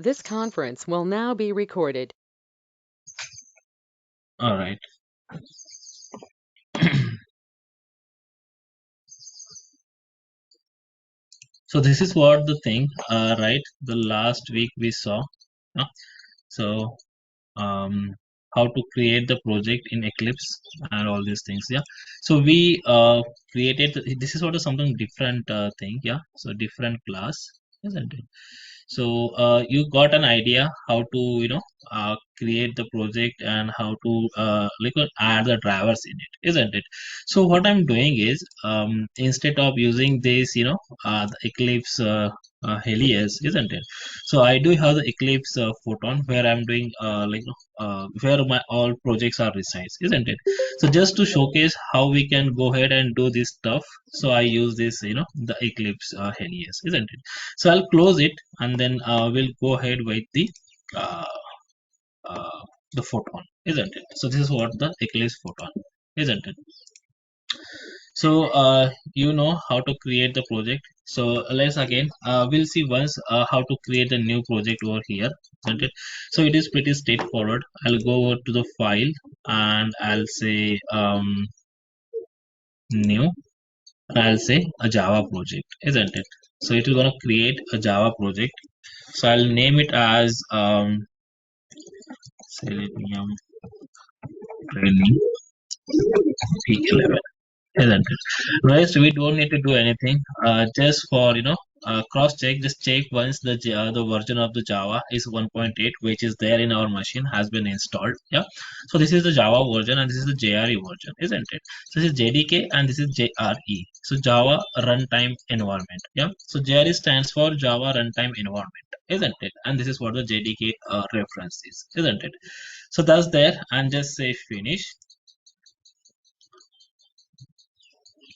This conference will now be recorded. All right. So this is what the thing, right? The last week we saw. uh, So um, how to create the project in Eclipse and all these things. Yeah. So we created. This is what is something different thing. Yeah. So different class, isn't it? So you got an idea how to create the project and how to add the drivers in it, isn't it? So what I'm doing is instead of using this the Eclipse Helios, isn't it? So I do have the Eclipse Photon where I'm doing where my all projects are resides, isn't it? So just to showcase how we can go ahead and do this stuff, so I use this the Eclipse Helios, isn't it? So I'll close it and then we'll go ahead with uh, uh, the photon, isn't it? So this is what the Eclipse Photon, isn't it? So you know how to create the project. So let's again we'll see once how to create a new project over here, isn't it? So it is pretty straightforward. I'll go over to the file and I'll say new, and I'll say a Java project, isn't it? So it is going to create a Java project. So I'll name it as Selenium Training P11, isn't it? Rest we don't need to do anything. Just for cross check, just check once the version of the Java is 1.8, which is there in our machine, has been installed. Yeah. So this is the Java version and this is the JRE version, isn't it? So this is JDK and this is JRE. So Java Runtime Environment. Yeah. So JRE stands for Java Runtime Environment, isn't it? And this is what the JDK reference is, isn't it? So that's there, and just say finish.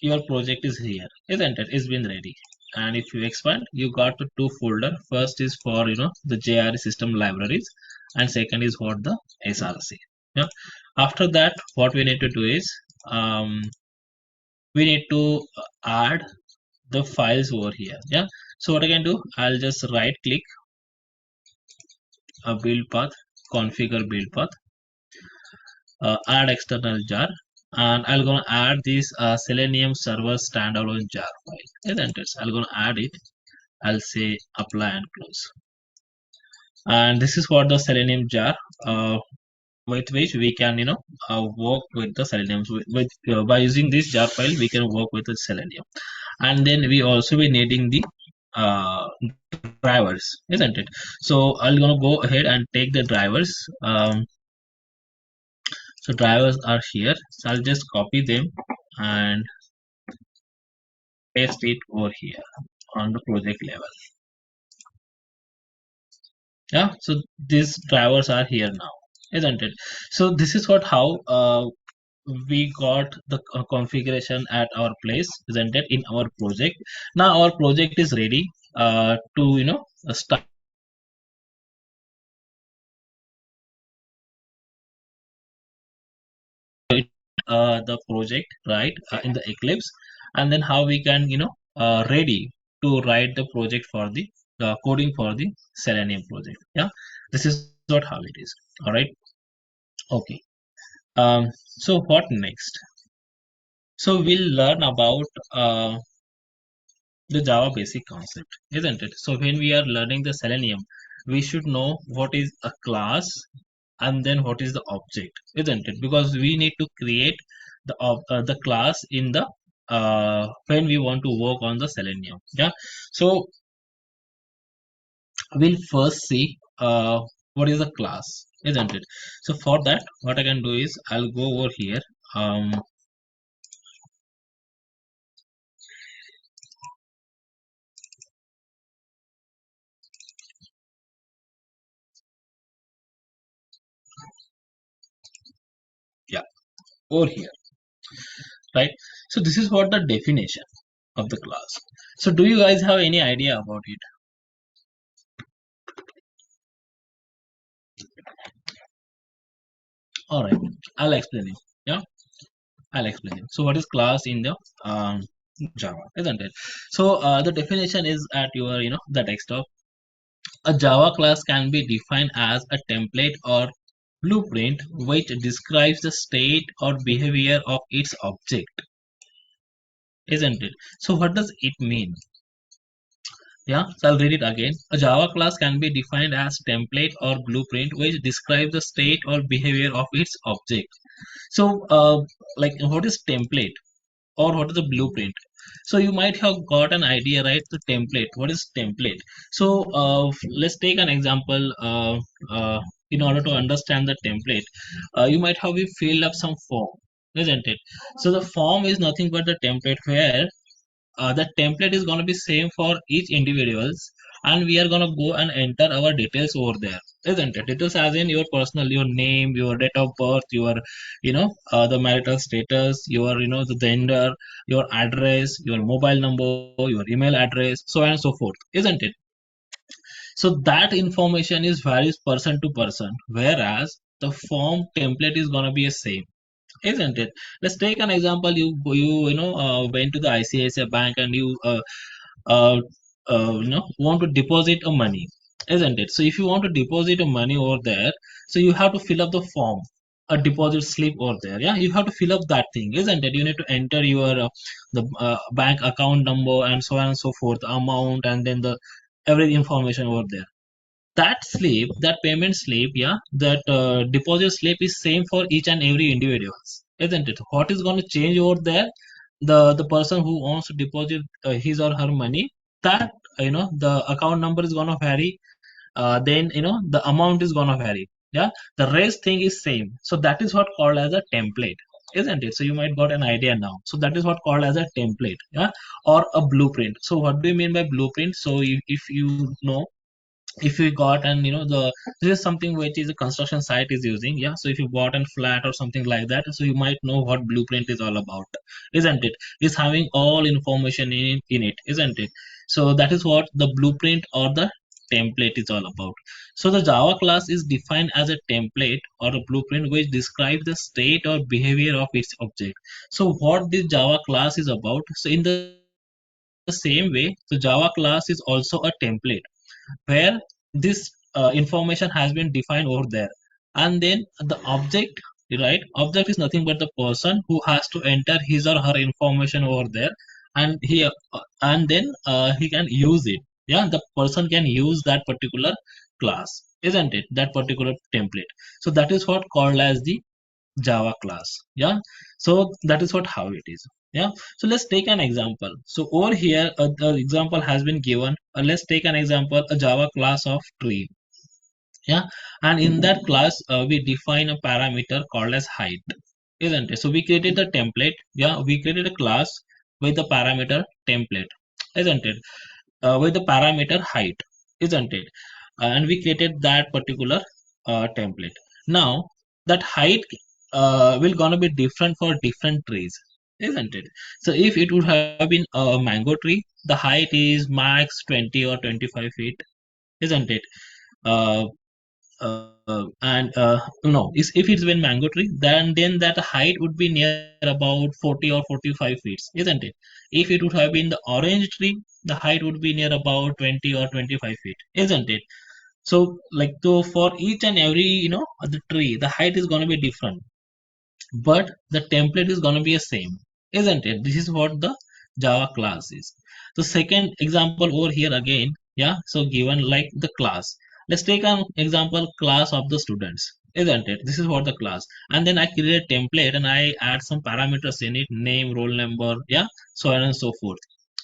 Your project is here, isn't it? It's been ready. And if you expand, you got the two folder. First is for the JRE system libraries, and second is what the SRC. Yeah. After that, what we need to do is we need to add the files over here. Yeah. So what I can do, I'll just right click a build path, configure build path, add external jar, and I'm gonna add this Selenium server standalone jar file, isn't it? So I'm gonna add it. I'll say apply and close. And this is what the Selenium jar with which we can work with the Selenium. So by using this jar file, we can work with the Selenium. And then we also be needing the uh, drivers, isn't it? So I'm gonna go ahead and take the drivers. So drivers are here. So I'll just copy them and paste it over here on the project level. Yeah, so these drivers are here now, isn't it? So this is what how we got the configuration at our place, isn't it, in our project. Now our project is ready to start the project, right, in the Eclipse, and then how we can ready to write the project for the coding for the Selenium project. Yeah, this is what how it is. All right. Okay. So what next? So we'll learn about the Java basic concept, isn't it? So when we are learning the Selenium, we should know what is a class and then what is the object, isn't it? Because we need to create the class in the when we want to work on the Selenium. Yeah. So we'll first see what is a class, isn't it? So for that, what I can do is I'll go over here. Um, yeah, over here, right? So this is what the definition of the class. So do you guys have any idea about it? All right, I'll explain it. Yeah, I'll explain it. So what is class in the Java, isn't it? So the definition is at your the desktop. A Java class can be defined as a template or blueprint which describes the state or behavior of its object, isn't it? So what does it mean? Yeah, so I'll read it again. A Java class can be defined as template or blueprint which describes the state or behavior of its object. So, like, what is template or what is the blueprint? So you might have got an idea, right? The template. What is template? So let's take an example. In order to understand the template, you might have filled up some form, isn't it? So the form is nothing but the template where the template is going to be same for each individuals, and we are going to go and enter our details over there, isn't it? Details as in your personal, your name, your date of birth, your the marital status, your the gender, your address, your mobile number, your email address, so on and so forth, isn't it? So that information is varies person to person, whereas the form template is going to be the same, isn't it? Let's take an example. You went to the ICICI bank and you uh, want to deposit a money, isn't it? So if you want to deposit a money over there, so you have to fill up the form, a deposit slip over there. Yeah, you have to fill up that thing, isn't it? You need to enter your the bank account number and so on and so forth, amount, and then the every information over there. That slip, that payment slip, yeah, that deposit slip is same for each and every individuals, isn't it? What is going to change over there? The person who wants to deposit his or her money, that the account number is going to vary, then the amount is going to vary. Yeah, the rest thing is same. So that is what called as a template, isn't it? So you might got an idea now. So that is what called as a template, yeah, or a blueprint. So what do you mean by blueprint? So if you know, if you got and the this is something which is a construction site is using, yeah. So if you bought a flat or something like that, so you might know what blueprint is all about, isn't it? It's having all information in it, isn't it? So that is what the blueprint or the template is all about. So the Java class is defined as a template or a blueprint which describes the state or behavior of its object. So what this Java class is about, so in the same way, the Java class is also a template where this information has been defined over there, and then the object, right? Object is nothing but the person who has to enter his or her information over there, and then he can use it. Yeah, the person can use that particular class, isn't it? That particular template. So that is what called as the Java class. Yeah, so that is what how it is. Yeah, so let's take an example. So over here, the example has been given. Let's take an example, a Java class of tree. Yeah, and in that class, we define a parameter called as height, isn't it? So we created the template. Yeah, we created a class with the parameter template, isn't it? With the parameter height, isn't it? And we created that particular template. Now that height will gonna be different for different trees, isn't it? So if it would have been a mango tree, the height is max 20 or 25 feet, isn't it? Uh, and no, if it's been mango tree, then that height would be near about 40 or 45 feet, isn't it? If it would have been the orange tree, the height would be near about 20 or 25 feet, isn't it? So like, so for each and every the tree, the height is going to be different, but the template is going to be the same, isn't it? This is what the Java class is. So second example over here again, yeah. So given like the class, let's take an example class of the students, isn't it? This is what the class, and then I create a template and I add some parameters in it, name, roll number, yeah, so on and so forth,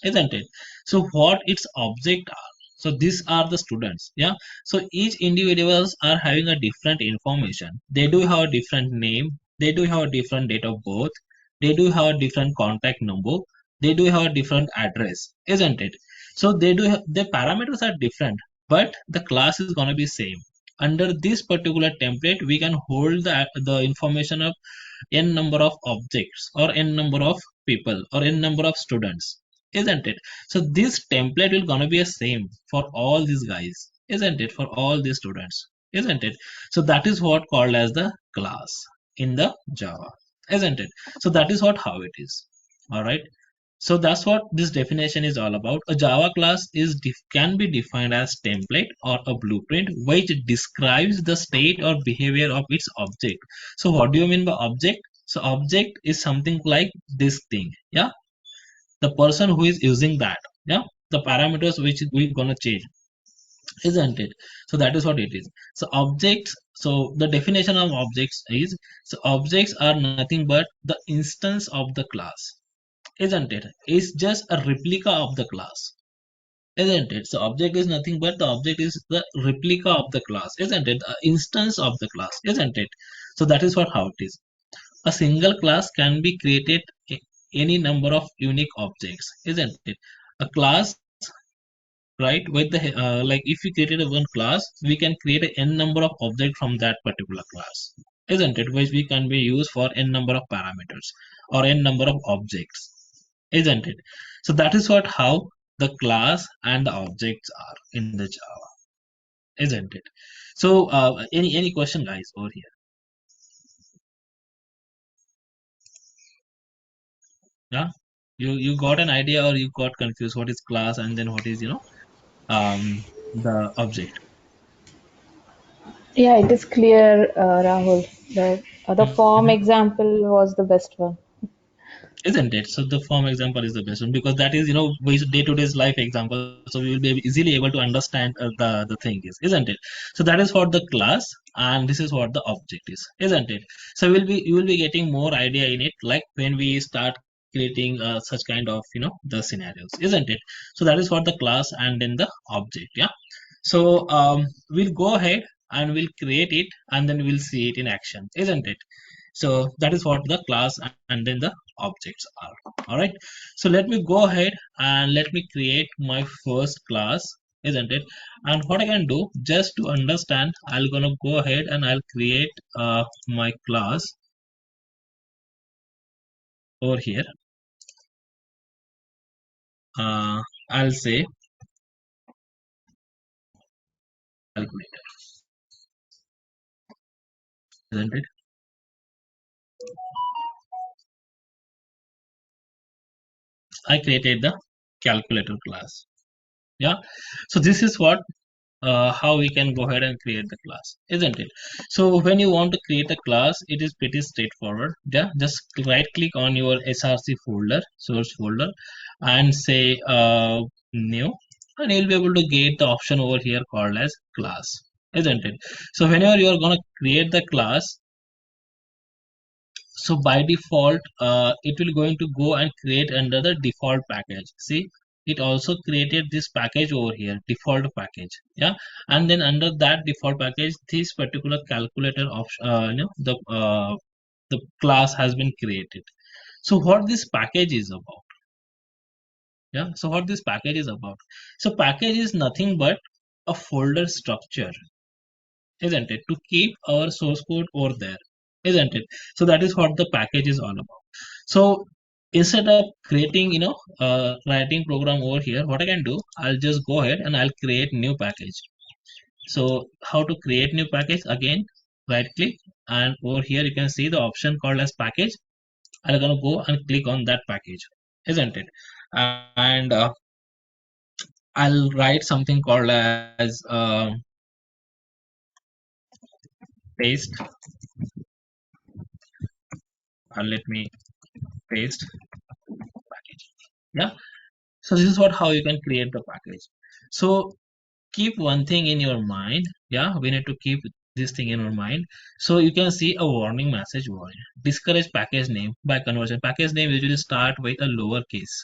isn't it? So what its object are, so these are the students, yeah. So each individuals are having a different information. They do have a different name, they do have a different date of birth, they do have a different contact number, they do have a different address, isn't it? So they do have, the parameters are different, but the class is going to be same. Under this particular template, we can hold the information of n number of objects or n number of people or n number of students, isn't it? So this template will gonna be the same for all these guys, isn't it? For all these students, isn't it? So that is what called as the class in the Java, isn't it? So that is what how it is. All right. So that's what this definition is all about. A Java class can be defined as template or a blueprint which describes the state or behavior of its object. So what do you mean by object? So object is something like this thing. Yeah, the person who is using that. Yeah, the parameters which we're gonna change, isn't it? So that is what it is. So objects. So the definition of objects is, so objects are nothing but the instance of the class, isn't it? It's just a replica of the class, isn't it? So object is nothing but the object is the replica of the class, isn't it? The instance of the class, isn't it? So that is what how it is. A single class can be created any number of unique objects, isn't it? A class, right? With the like, if we created a one class, we can create a n number of objects from that particular class, isn't it? Which we can be used for n number of parameters or n number of objects, isn't it? So that is what how the class and the objects are in the Java, isn't it? So any question, guys, over here? Yeah, you got an idea or you got confused what is class and then what is the object? Yeah, it is clear, Rahul. The form Mhm. example was the best one. Isn't it? So the form example is the best one because that is, based day-to-day life example. So we will be easily able to understand the thing is, isn't it? So that is what the class and this is what the object is, isn't it? So you will be getting more idea in it, like when we start creating such kind of the scenarios, isn't it? So that is what the class and then the object. Yeah. So we'll go ahead and we'll create it and then we'll see it in action, isn't it? So that is what the class and then the objects are. All right. So let me go ahead and let me create my first class, isn't it? And what I can do, just to understand, I'll gonna go ahead and I'll create my class over here. I'll say calculator, isn't it? I created the calculator class. Yeah. So this is what how we can go ahead and create the class, isn't it? So when you want to create a class, it is pretty straightforward. Yeah, just right click on your src folder, source folder, and say new, and you'll be able to get the option over here called as class, isn't it? So whenever you are going to create the class, so by default it will going to go and create under the default package. See, it also created this package over here, default package. Yeah, and then under that default package, this particular calculator option, the class has been created. So what this package is about? Yeah, so what this package is about? So package is nothing but a folder structure, isn't it, to keep our source code over there, isn't it? So that is what the package is all about. So instead of creating writing program over here, what I can do, I'll just go ahead and I'll create new package. So how to create new package? Again, right click, and over here you can see the option called as package. I'm gonna go and click on that package, isn't it? And I'll write something called as paste, and let me paste package. Yeah. So this is what how you can create the package. So keep one thing in your mind. Yeah, we need to keep this thing in our mind. So you can see a warning message warning. Discourage package name by conversion. Package name usually start with a lowercase,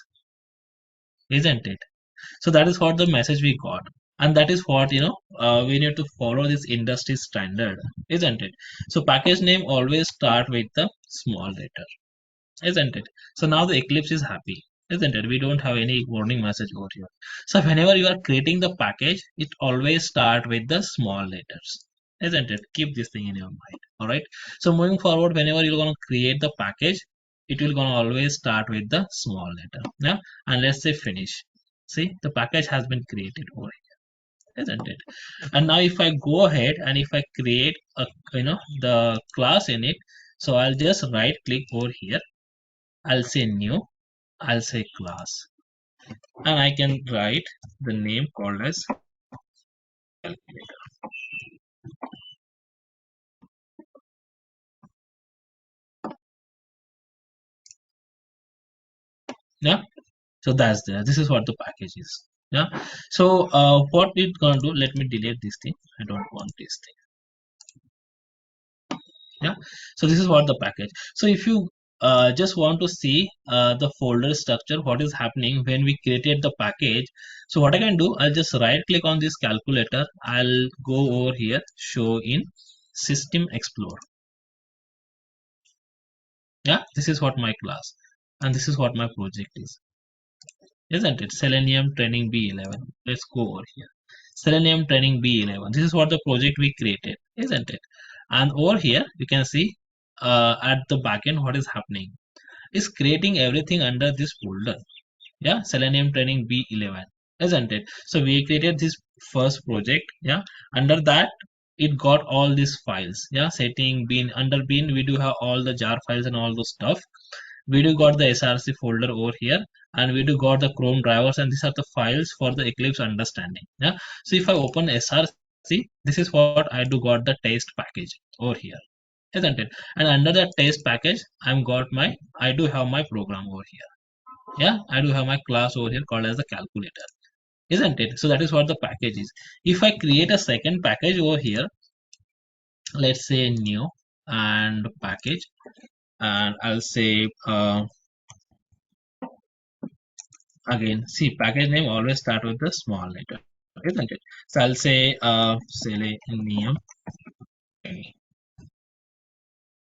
isn't it? So that is what the message we got. And that is what we need to follow this industry standard, isn't it? So package name always start with the small letter, isn't it? So now the Eclipse is happy, isn't it? We don't have any warning message over here. So whenever you are creating the package, it always start with the small letters, isn't it? Keep this thing in your mind. All right. So moving forward, whenever you're going to create the package, it will going to always start with the small letter. Yeah. And let's say finish. See, the package has been created over here, isn't it? And now if I go ahead and if I create a the class in it, so I'll just right click over here, I'll say new, I'll say class, and I can write the name called as calculator. Yeah, so that's there. This is what the package is. Yeah, so what it's gonna do, let me delete this thing. I don't want this thing. Yeah, so this is what the package. So if you just want to see the folder structure, what is happening when we created the package, so what I can do, I'll just right click on this calculator. I'll go over here, show in System Explorer. Yeah, this is what my class, and this is what my project is, isn't it? Selenium Training B11. Let's go over here. Selenium Training B11. This is what the project we created, isn't it? And over here, you can see at the backend what is happening. Is creating everything under this folder. Yeah, Selenium Training B11, isn't it? So we created this first project. Yeah, under that it got all these files. Yeah, setting bin, under bin we do have all the jar files and all those stuff. We do got the src folder over here, and we do got the chrome drivers, and these are the files for the eclipse understanding. Yeah, so if I open src, this is what I do got the test package over here, isn't it? And under that test package I do have my program over here. Yeah, I do have my class over here called as the calculator, isn't it? So that is what the package is. If I create a second package over here, let's say new and package, and I'll say again, see, package name always start with the small letter, isn't it? So I'll say selenium.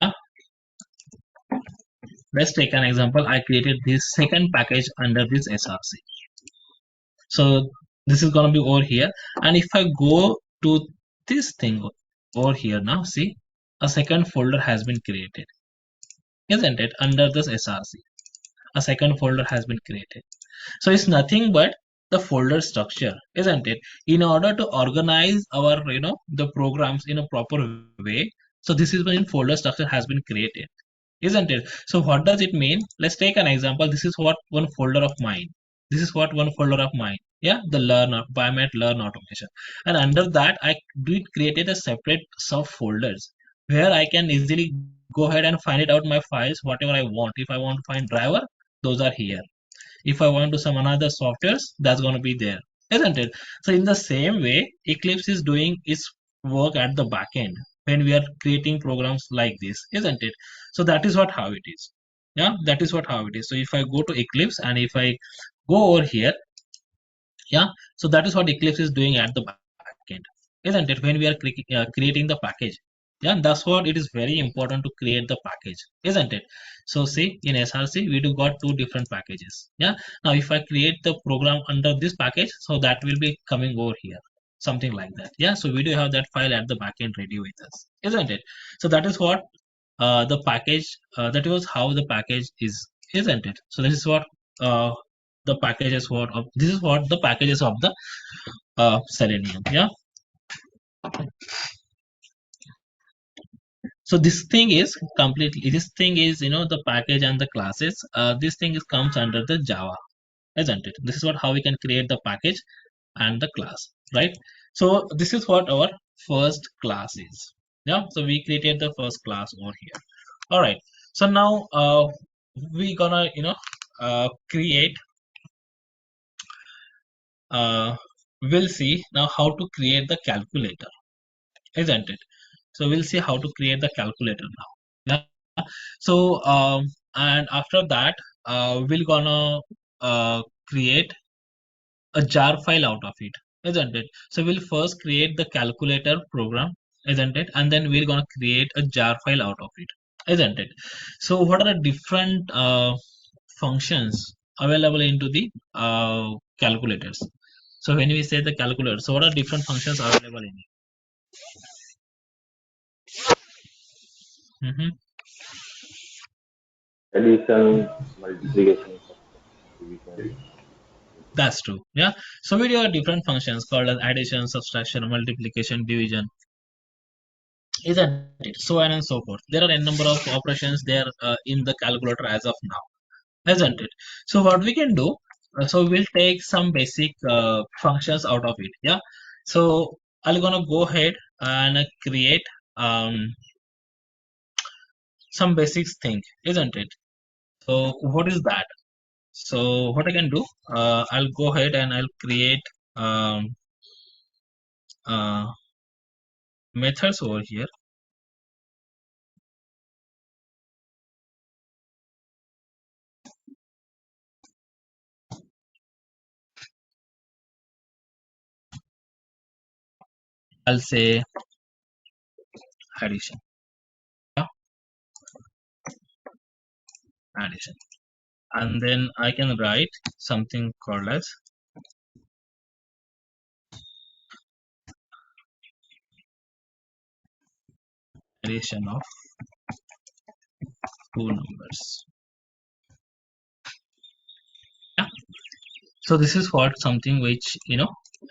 Uh, let's take an example. I created this second package under this src. So this is gonna be over here, and if I go to this thing over here now, see, a second folder has been created, isn't it? Under this src, a second folder has been created. So it's nothing but the folder structure, isn't it? In order to organize our, the programs in a proper way, so this is when folder structure has been created, isn't it? So what does it mean? Let's take an example. This is what one folder of mine. This is what one folder of mine. Yeah, the Biomet learn automation. And under that, I did created a separate subfolders where I can easily go ahead and find it out my files, whatever I want. If I want to find driver, those are here. If I want to some another softwares, that's going to be there, isn't it? So in the same way, Eclipse is doing its work at the back end when we are creating programs like this, isn't it? So that is what how it is. Yeah, that is what how it is. So if I go to Eclipse and if I go over here, yeah, so that is what Eclipse is doing at the back end, isn't it? When we are creating the package, yeah, that's what it is very important to create the package, isn't it? So see, in src we do got two different packages. Yeah, now if I create the program under this package, so that will be coming over here, something like that. Yeah, so we do have that file at the back end ready with us, isn't it? So that is what the package, that was how the package is, isn't it? So this is what uh, the packages what of this is what the packages of the selenium. Yeah, so this thing is completely, this thing is, the package and the classes, this thing is comes under the java, isn't it? This is what how we can create the package and the class, right? So this is what our first class is. Yeah, so we created the first class over here. All right, so now we gonna create, uh, we'll see now how to create the calculator, isn't it? So we'll see how to create the calculator now. Yeah, so and after that we're gonna create a jar file out of it, isn't it? So we'll first create the calculator program, isn't it? And then we're gonna create a jar file out of it, isn't it? So what are the different functions available into the calculators? So when we say the calculator, so what are different functions available in it? addition, multiplication, division. That's true. Yeah. So we do have different functions called as addition, subtraction, multiplication, division, isn't it? So on and so forth. There are a number of operations there in the calculator as of now. isn't it? So what we can do, so we'll take some basic functions out of it. Yeah. So I'm gonna go ahead and create um, some basics thing, isn't it? So what is that? So what I can do, I'll go ahead and I'll create um, uh, methods over here. I'll say addition. Yeah, addition. And then I can write something called as addition of two numbers. Yeah. So this is what something which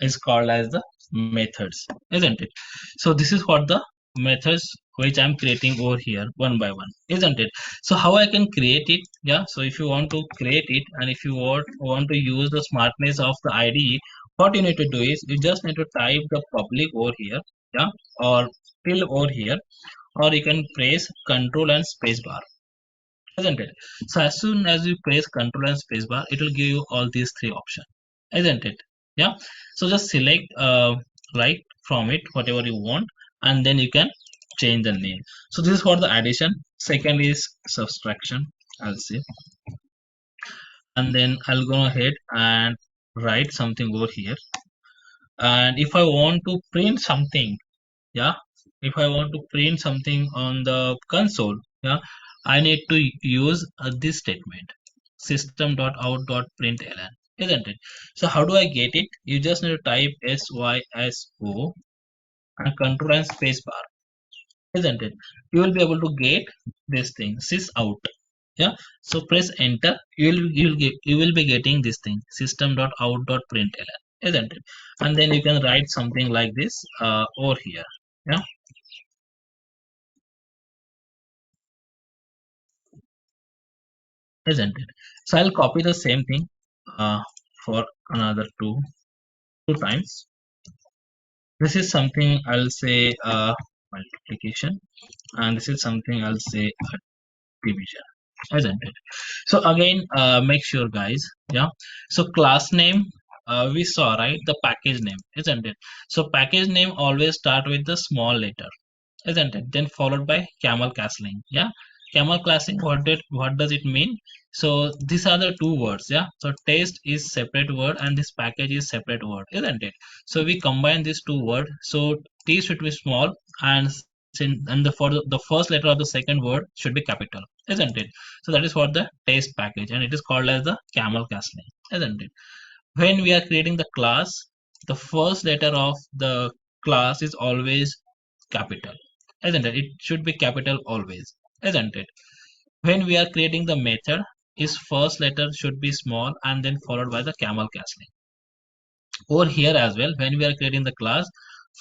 is called as the methods, isn't it? So this is what the methods which I'm creating over here one by one, isn't it? So how I can create it? Yeah. So if you want to create it and if you want to use the smartness of the IDE, what you need to do is you just need to type the public over here, yeah, or till over here, or you can press Control and space bar, isn't it? So as soon as you press Control and spacebar, it will give you all these three options, isn't it? Yeah. So just select right from it whatever you want, and then you can change the name. So this is for the addition. Second is subtraction. I'll say, and then I'll go ahead and write something over here. And if I want to print something, yeah, if I want to print something on the console, yeah, I need to use this statement, system.out.println, isn't it? So how do I get it? You just need to type syso and control and space bar, isn't it? You will be able to get this thing, sys out. Yeah. So press enter. You will be getting this thing, system.out.println, isn't it? And then you can write something like this over here. Yeah. Isn't it? So I'll copy the same thing for another two times. This is something I'll say multiplication, and this is something I'll say division, isn't it? So again, make sure guys, yeah. So class name, we saw right the package name, isn't it? So package name always start with the small letter, isn't it? Then followed by camel castling. Yeah, camel castling. What does it mean? So these are the two words. Yeah. So test is separate word and this package is separate word, isn't it? So we combine these two words. So T should be small and the first letter of the second word should be capital, isn't it? So that is what the test package and it is called as the camel castling, isn't it? When we are creating the class, the first letter of the class is always capital, isn't it? It should be capital always, isn't it? When we are creating the method, its first letter should be small and then followed by the camel castling. Over here as well, when we are creating the class,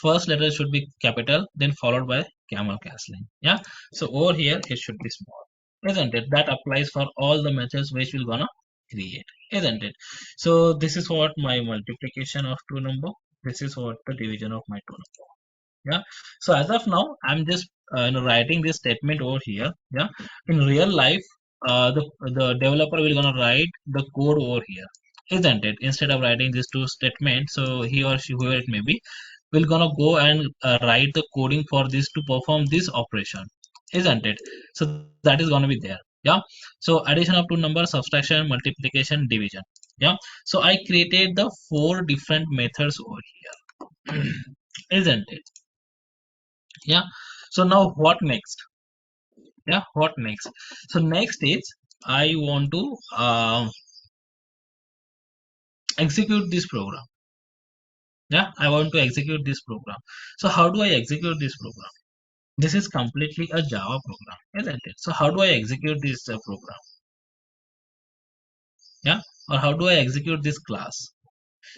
first letter should be capital, then followed by camel castling. Yeah. So over here it should be small, isn't it? That applies for all the methods which we're gonna create, isn't it? So this is what my multiplication of two number. This is what the division of my two number. Yeah. So as of now I'm just writing this statement over here. Yeah. In real life, the developer will gonna write the code over here, isn't it? Instead of writing these two statements, so he or she, whoever it may be, will gonna go and write the coding for this to perform this operation, isn't it? So that is gonna be there. Yeah. So addition of two numbers, subtraction, multiplication, division. Yeah. So I created the four different methods over here. Isn't it? Yeah. So now what next? Yeah, what next? So next is I want to execute this program. Yeah, I want to execute this program. So how do I execute this program? This is completely a Java program, isn't it? So how do I execute this program? Yeah, or how do I execute this class?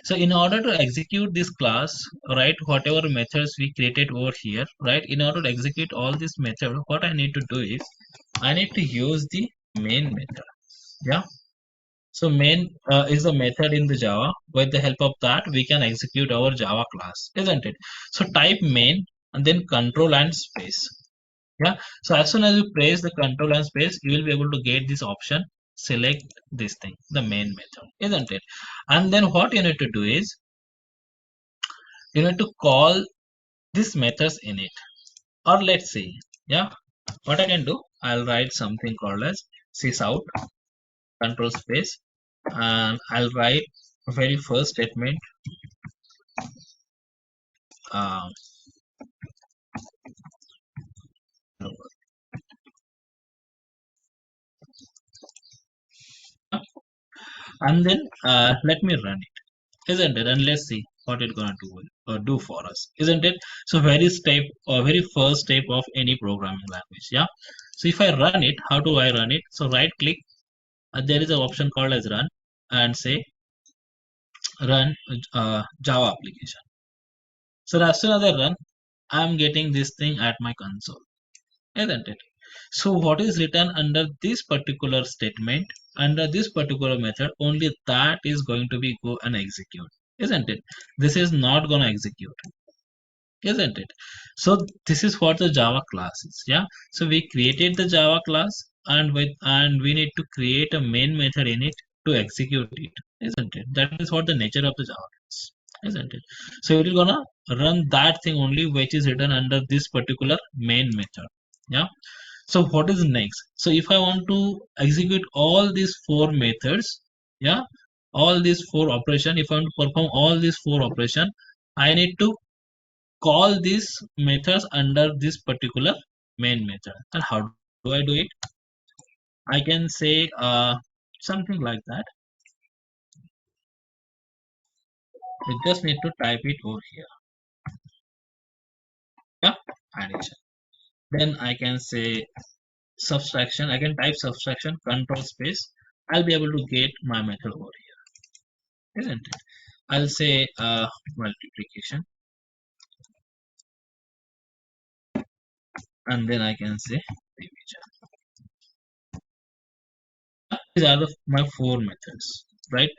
So in order to execute this class, right, whatever methods we created over here, right, in order to execute all this method, what I need to do is I need to use the main method. Yeah. So main is the method in the Java. With the help of that, we can execute our Java class, isn't it? So type main and then control and space. Yeah. So as soon as you press the control and space, you will be able to get this option. Select this thing, the main method, isn't it? And then what you need to do is you need to call these methods in it. Or let's see, yeah, what I can do, I'll write something called as sysout control space, and I'll write very first statement, um, and then let me run it, isn't it? And let's see what it's gonna do for us, isn't it? So very first step of any programming language, yeah. So if I run it, how do I run it? So right click, there is an option called as run, and say run Java application. So as soon as I run, I'm getting this thing at my console, isn't it? So what is written under this particular statement, under this particular method, only that is going to be go and execute, isn't it? This is not going to execute, isn't it? So this is what the Java class is, yeah. So we created the Java class, and we need to create a main method in it to execute it, isn't it? That is what the nature of the Java is, isn't it? So it is gonna run that thing only which is written under this particular main method, yeah. So what is next? So if I want to execute all these four methods, yeah, all these four operation, if I want to perform all these four operation, I need to call these methods under this particular main method. And how do I do it? I can say something like that. You just need to type it over here. Yeah, addition. Then I can say subtraction. I can type subtraction, control space. I'll be able to get my method over here, isn't it? I'll say multiplication, and then I can say division. These are my four methods, right?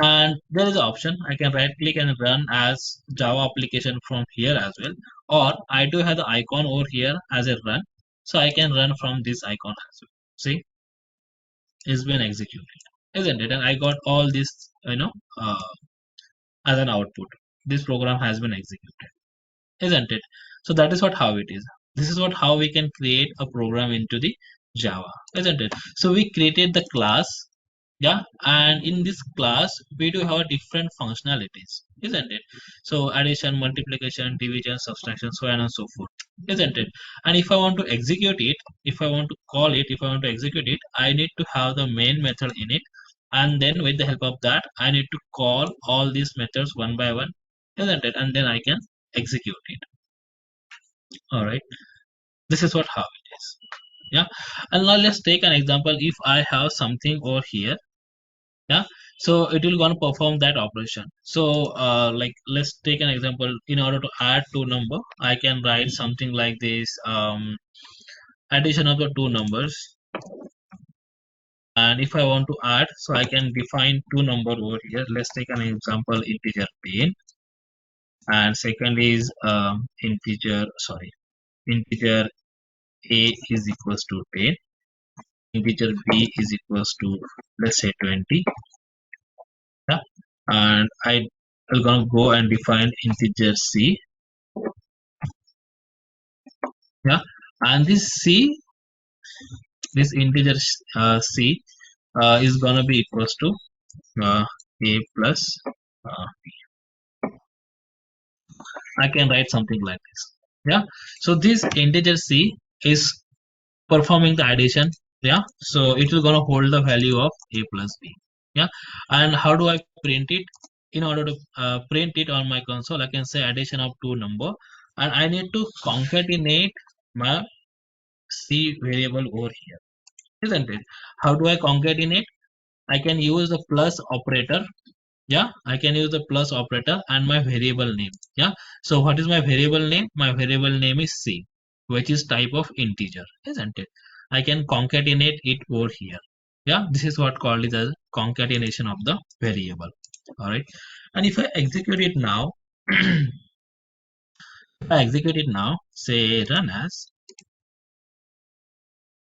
And there is an option, I can right click and run as Java application from here as well, or I do have the icon over here as a run, so I can run from this icon as well. See, it's been executed, isn't it? And I got all this, as an output. This program has been executed, isn't it? So that is what how it is. This is what how we can create a program into the Java, isn't it? So we created the class, yeah, and in this class we do have different functionalities, isn't it? So addition, multiplication, division, subtraction, so on and so forth, isn't it? And if I want to execute it, if I want to call it, if I want to execute it, I need to have the main method in it, and then with the help of that I need to call all these methods one by one, isn't it? And then I can execute it. All right, this is what how it is, yeah. And now let's take an example. If I have something over here, yeah, so it will gonna perform that operation. So like let's take an example. In order to add two number, I can write something like this, addition of the two numbers. And if I want to add, so I can define two number over here. Let's take an example, integer 10, and second is integer a is equals to 10, integer b is equals to, let's say, 20, yeah. And I am gonna go and define integer c, yeah. And this integer c is gonna be equals to a plus b. I can write something like this, yeah. So this integer c is performing the addition, yeah. So it will gonna hold the value of a plus b, yeah. And how do I print it? In order to print it on my console, I can say addition of two number, and I need to concatenate my c variable over here, isn't it? How do I concatenate? I can use the plus operator, yeah. I can use the plus operator and my variable name, yeah. So what is my variable name? My variable name is c, which is type of integer, isn't it? I can concatenate it over here, Yeah, this is what called is as concatenation of the variable. All right, and if I execute it now, if I execute it now, say run as,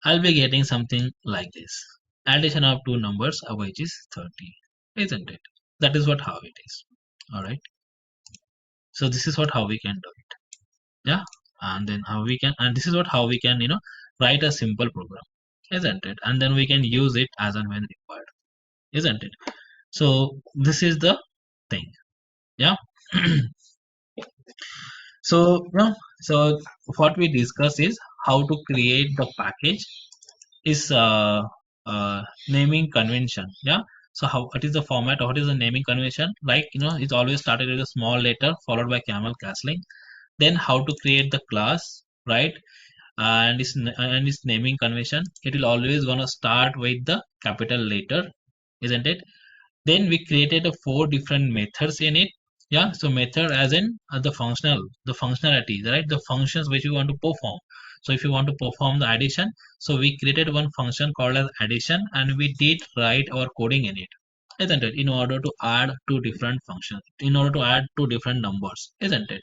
I'll be getting something like this. Addition of two numbers, which is 30, isn't it? That is what how it is. All right. So this is what how we can do it. Yeah. And then how we can, and this is what how we can, write a simple program, isn't it? And then we can use it as and when required, isn't it? So this is the thing. Yeah. So, so what we discuss is how to create the package is naming convention. Yeah. So how, what is the format, or what is the naming convention? Like, it's always started with a small letter followed by camel castling. Then how to create the class, right? And its naming convention, it will always gonna start with the capital letter, isn't it? Then we created a four different methods in it. Yeah, so method as in the functionality, right? The functions which we want to perform. So if you want to perform the addition, so we created one function called as addition, and we did write our coding in it, isn't it? In order to add two different functions, in order to add two different numbers, isn't it?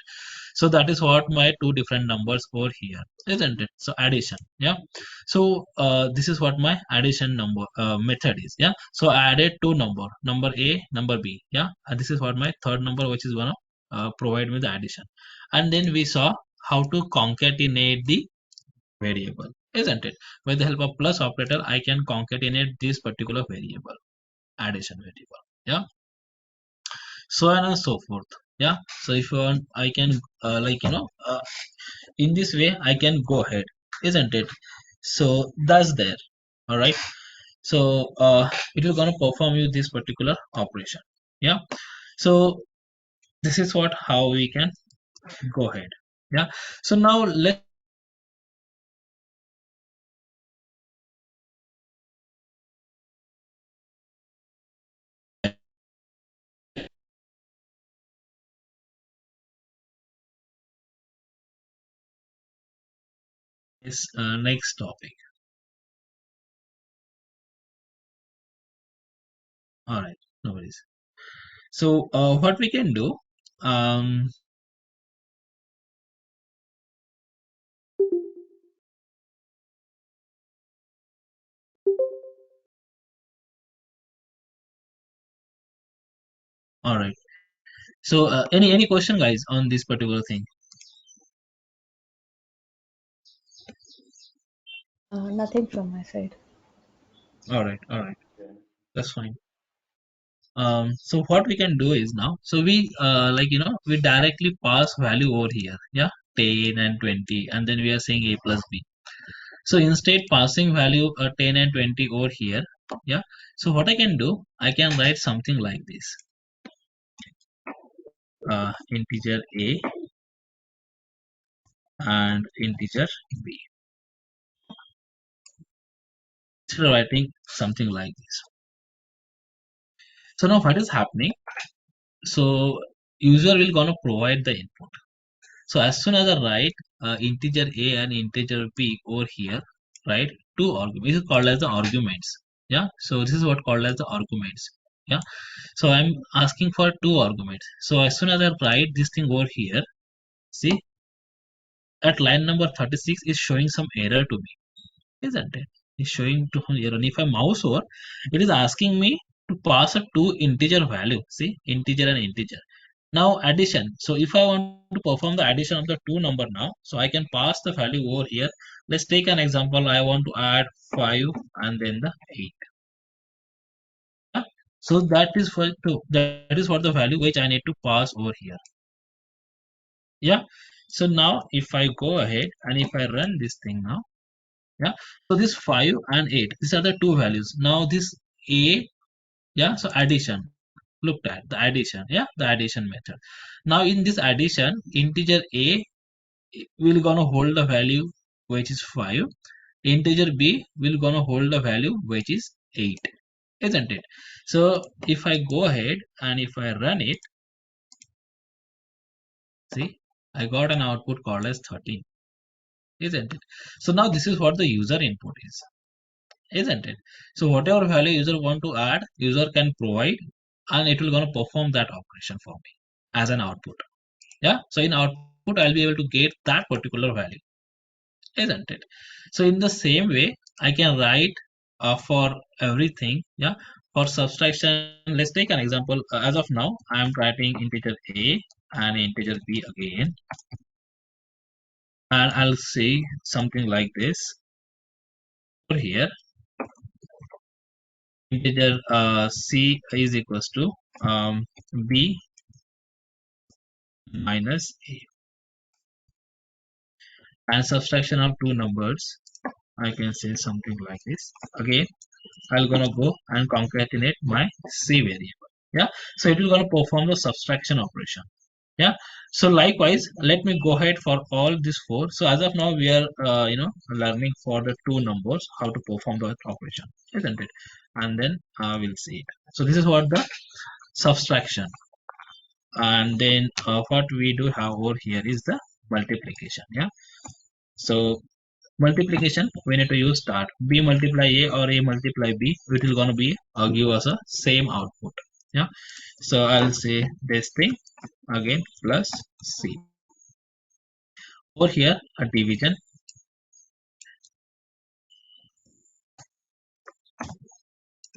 So that is what my two different numbers over here, isn't it? So addition. Yeah. So this is what my addition number method is. Yeah. So I added two number A, number B. Yeah. And this is what my third number, which is gonna provide me the addition. And then we saw how to concatenate the variable, isn't it? With the help of plus operator, I can concatenate this particular variable, addition variable. Yeah. So on and so forth. Yeah. So if you want, I can in this way I can go ahead, isn't it? So that's there. All right. So it will gonna perform you this particular operation. Yeah. So this is what how we can go ahead. Yeah. So now let's next topic. All right, no worries. So what we can do, um all right. So any question, guys, on this particular thing? Nothing from my side. All right, that's fine. So what we can do is now, so we we directly pass value over here. Yeah, 10 and 20, and then we are saying a plus b. So instead passing value 10 and 20 over here. Yeah. So what I can do, I can write something like this. Integer a and integer b. Instead of writing something like this. So now what is happening? So user will gonna provide the input. So as soon as I write integer a and integer b over here, right? Two arguments. This is called as the arguments. Yeah. So this is what called as the arguments. Yeah. So I'm asking for two arguments. So as soon as I write this thing over here, see, at line number 36 is showing some error to me, isn't it? It's showing to error. And if I mouse over, it is asking me to pass a two integer value. See, integer and integer. Now addition. So if I want to perform the addition of the two number now, so I can pass the value over here. Let's take an example. I want to add 5 and then the 8. Yeah? So that is for that is what the value which I need to pass over here. Yeah. So now if I go ahead and if I run this thing now, yeah. So this 5 and 8, these are the two values. Now this a, yeah. So addition. Looked at the addition, yeah, the addition method. Now in this addition, integer a will gonna hold the value which is 5. Integer b will gonna hold the value which is 8, isn't it? So if I go ahead and if I run it, see, I got an output called as 13, isn't it? So now this is what the user input is. isn't it? So whatever value user want to add, user can provide, and it will gonna perform that operation for me as an output. Yeah. So in output, I'll be able to get that particular value, isn't it? So in the same way, I can write for everything. Yeah. For subtraction, let's take an example. As of now, I am writing integer a and integer b again, and I'll say something like this. Over here, integer c is equals to b minus a, and subtraction of two numbers, I can say something like this. Again, I'll gonna go and concatenate my c variable. Yeah, so it will gonna perform the subtraction operation. Yeah, so likewise, let me go ahead for all these four. So as of now, we are learning for the two numbers how to perform the operation, isn't it? And then we'll see it. So this is what the subtraction, and then what we do have over here is the multiplication. Yeah, so multiplication, we need to use start. B multiply A or A multiply B, it will gonna be give us a same output. Yeah. So I'll say this thing again plus C. Over here a division.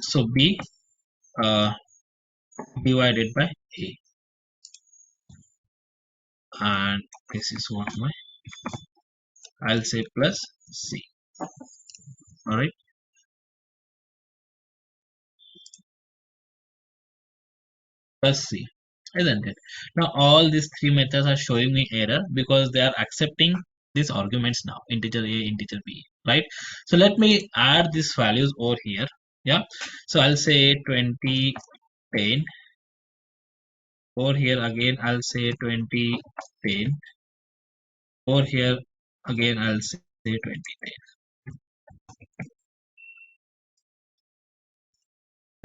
So B uh, divided by A, and this is what my, I'll say plus C. All right. Plus C, isn't it? Now all these three methods are showing me error because they are accepting these arguments now, integer a, integer b, right? So let me add these values over here. Yeah, so I'll say 20 10. Over here again I'll say 20 10. Over here again I'll say 20 10.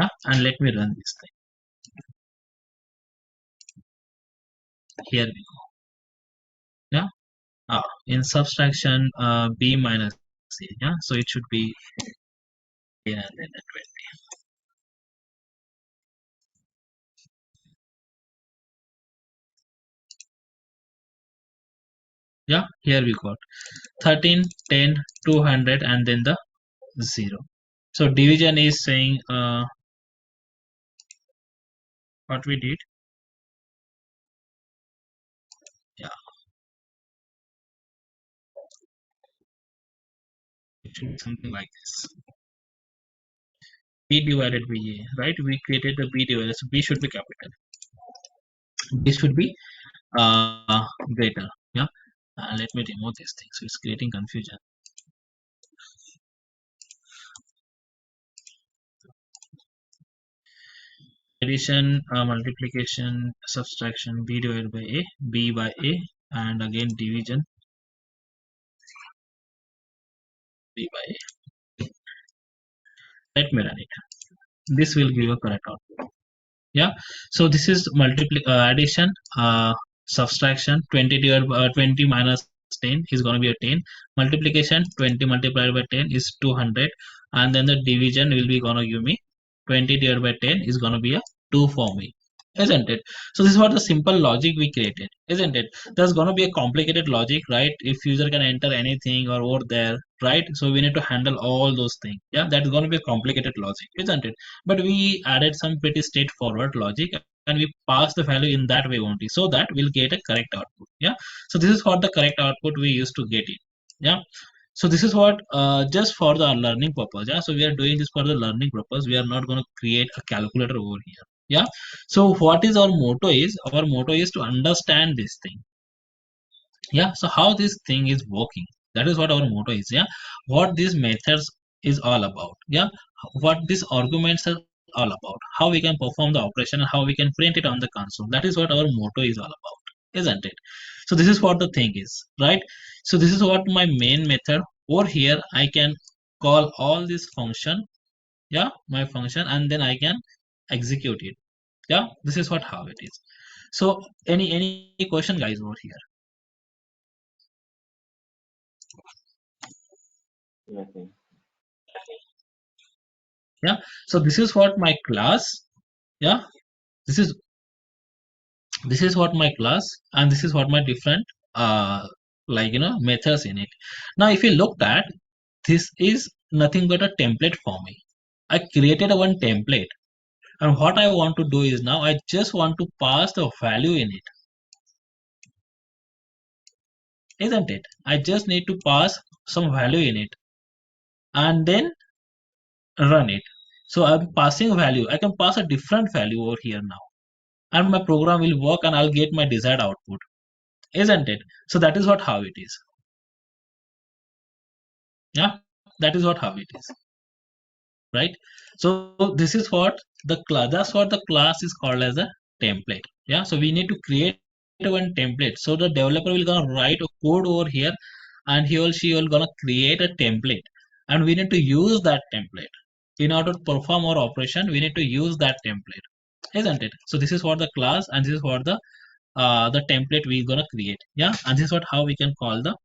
Yeah? And let me run this thing. Here we go. Yeah, in subtraction b minus c. Yeah, so it should be 10 and then 20. Yeah, here we got 13 10 200 and then the 0. So division is saying what we did. Yeah, it should be something like this. B divided by A, right? We created the B divided, so B should be capital. B should be greater. Yeah, let me remove this thing, so it's creating confusion. Addition, multiplication, subtraction, B divided by A, B by A, and again division, B by A. Let me run it. This will give a correct output. Yeah, so this is addition, subtraction. 20 divided by 20 minus 10 is going to be a 10. Multiplication, 20 multiplied by 10 is 200, and then the division will be going to give me 20 divided by 10 is going to be a 2 for me, isn't it? So this is what the simple logic we created, isn't it? There's going to be a complicated logic, right? If user can enter anything or over there, right? So we need to handle all those things. Yeah, that's going to be a complicated logic, isn't it? But we added some pretty straightforward logic, and we pass the value in that way only, so that we'll get a correct output. Yeah, so this is what the correct output we used to get it. Yeah, so this is what just for the learning purpose. Yeah, so we are doing this for the learning purpose. We are not going to create a calculator over here. Yeah, so what is our motto is, our motto is to understand this thing. Yeah, so how this thing is working, that is what our motto is. Yeah, what these methods is all about. Yeah, what these arguments are all about, how we can perform the operation and how we can print it on the console. That is what our motto is all about, isn't it? So this is what the thing is, right? So this is what my main method. Over here I can call all this function. Yeah, my function, and then I can execute it. Yeah, this is what how it is. So any question guys over here? Nothing. Yeah, so this is what my class. Yeah, this is what my class, and this is what my different methods in it. Now if you look at this, is nothing but a template for me. I created a one template, and what I want to do is now I just want to pass the value in it, isn't it? I just need to pass some value in it and then run it. So I'm passing value. I can pass a different value over here now, and my program will work and I'll get my desired output, isn't it? So that is what how it is. Yeah, that is what how it is, right? So this is what the class, that's what the class is called as a template. Yeah, so we need to create one template. So the developer will gonna write a code over here, and he or she will gonna create a template, and we need to use that template in order to perform our operation. We need to use that template, isn't it? So this is what the class, and this is what the template we're gonna create. Yeah, and this is what how we can call the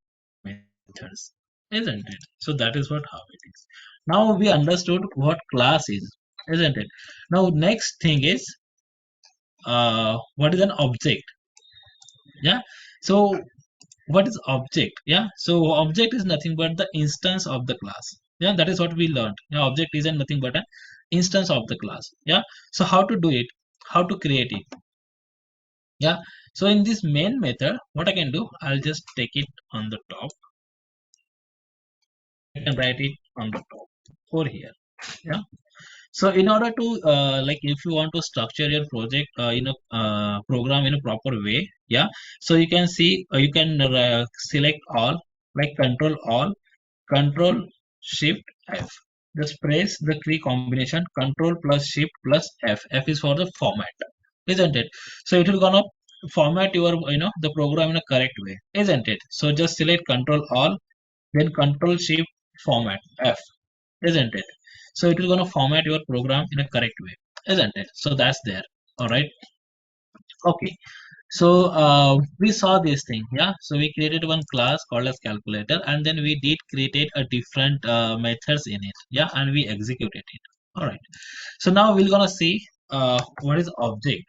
methods, isn't it? So that is what how it is. Now we understood what class is, isn't it? Now next thing is what is an object? Yeah. So what is object? Yeah. So object is nothing but the instance of the class. Yeah, that is what we learned. Yeah, object isn't nothing but an instance of the class. Yeah. So how to do it? How to create it? Yeah. So in this main method, what I can do, I'll just take it on the top. I can write it on the top over here. Yeah. So in order to like if you want to structure your project in a program in a proper way, yeah. So you can see you can select all, like control shift F. Just press the key combination control plus shift plus F. F is for the format, isn't it? So it will gonna format your the program in a correct way, isn't it? So just select control all, then control shift format F, isn't it? So it is going to format your program in a correct way, isn't it? So that's there. All right. Okay. So we saw this thing. Yeah. So we created one class called as calculator, and then we did created a different methods in it. Yeah, and we executed it. All right. So now we're gonna see what is object.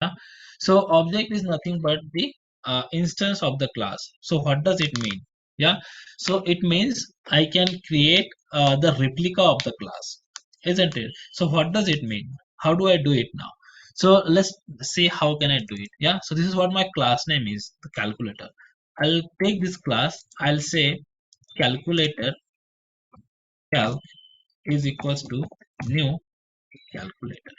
Yeah? So object is nothing but the instance of the class. So what does it mean? Yeah. So it means I can create the replica of the class, isn't it? So what does it mean? How do I do it now? So let's see how can I do it. Yeah. So this is what my class name is, the calculator. I'll take this class. I'll say calculator calc is equals to new calculator.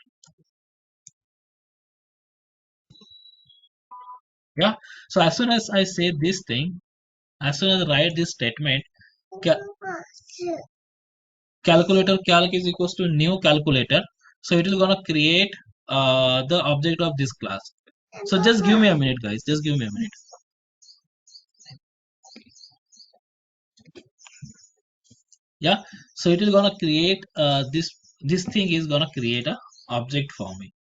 Yeah. So as soon as I say this thing, as soon as I write this statement, ca- calculator calc is equals to new calculator. So it is gonna create the object of this class. So just give me a minute, guys. Just give me a minute. Yeah. So it is gonna create this thing is gonna create a object for me.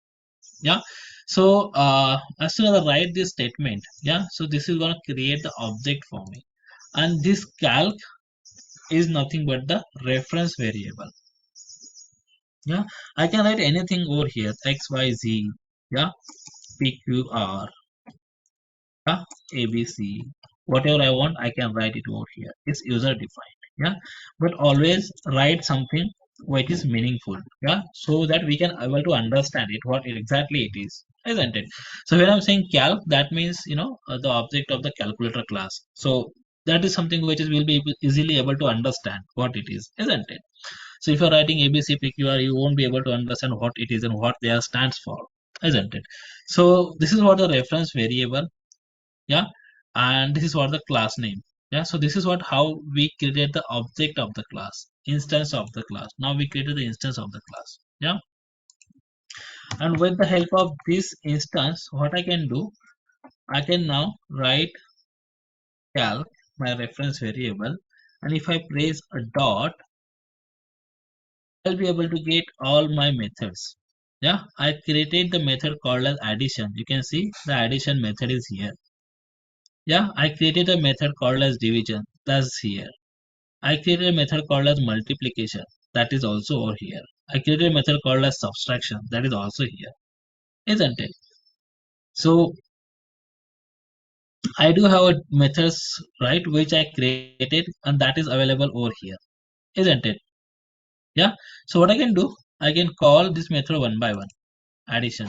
Yeah. So as soon as I write this statement, yeah. So this is gonna create the object for me, and this calc is nothing but the reference variable. Yeah, I can write anything over here, x y z, yeah, p q r, yeah, a b c, whatever I want I can write it over here. It's user defined. Yeah, but always write something which is meaningful. Yeah, so that we can able to understand it what exactly it is, isn't it? So when I'm saying calc, that means the object of the calculator class. So that is something which is will be easily able to understand what it is, isn't it? So if you're writing ABC PQR, you won't be able to understand what it is and what they are stands for, isn't it? So this is what the reference variable, yeah, and this is what the class name, yeah. So this is what how we create the object of the class, instance of the class. Now we created the instance of the class, yeah. And with the help of this instance, what I can do, I can now write calc, my reference variable, and if I press a dot, I'll be able to get all my methods. Yeah, I created the method called as addition. You can see the addition method is here. Yeah, I created a method called as division. That's here. I created a method called as multiplication. That is also over here. I created a method called as subtraction. That is also here, isn't it? So I do have a methods, right, which I created, and that is available over here, isn't it? Yeah. So what I can do, I can call this method one by one. Addition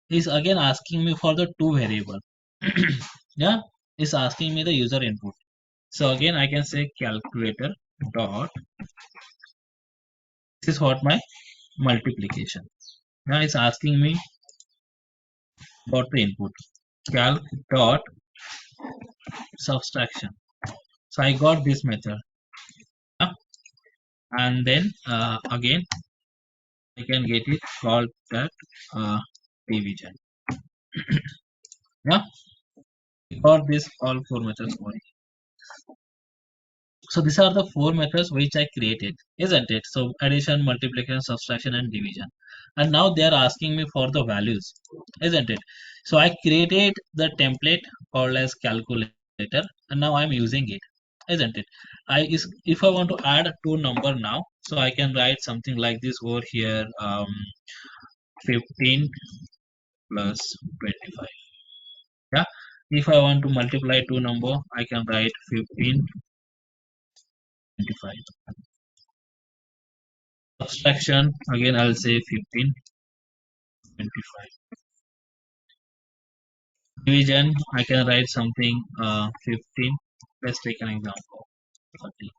is again asking me for the two variable. Yeah, it's asking me the user input. So again, I can say calculator dot. This is what my multiplication. Now it's asking me about the input. Calc dot subtraction. So I got this method. Yeah? And then again I can get it called that division. Yeah, we got this all four methods for it. So these are the four methods which I created, isn't it? So addition, multiplication, subtraction, and division. And now they are asking me for the values, isn't it? So I created the template called as calculator, and now I'm using it, isn't it? If I want to add two number now, so I can write something like this over here, 15 plus 25. Yeah. If I want to multiply two number, I can write 15, 25. Subtraction, again I'll say 15, 25. Division, I can write something 15. Let's take an example, 30.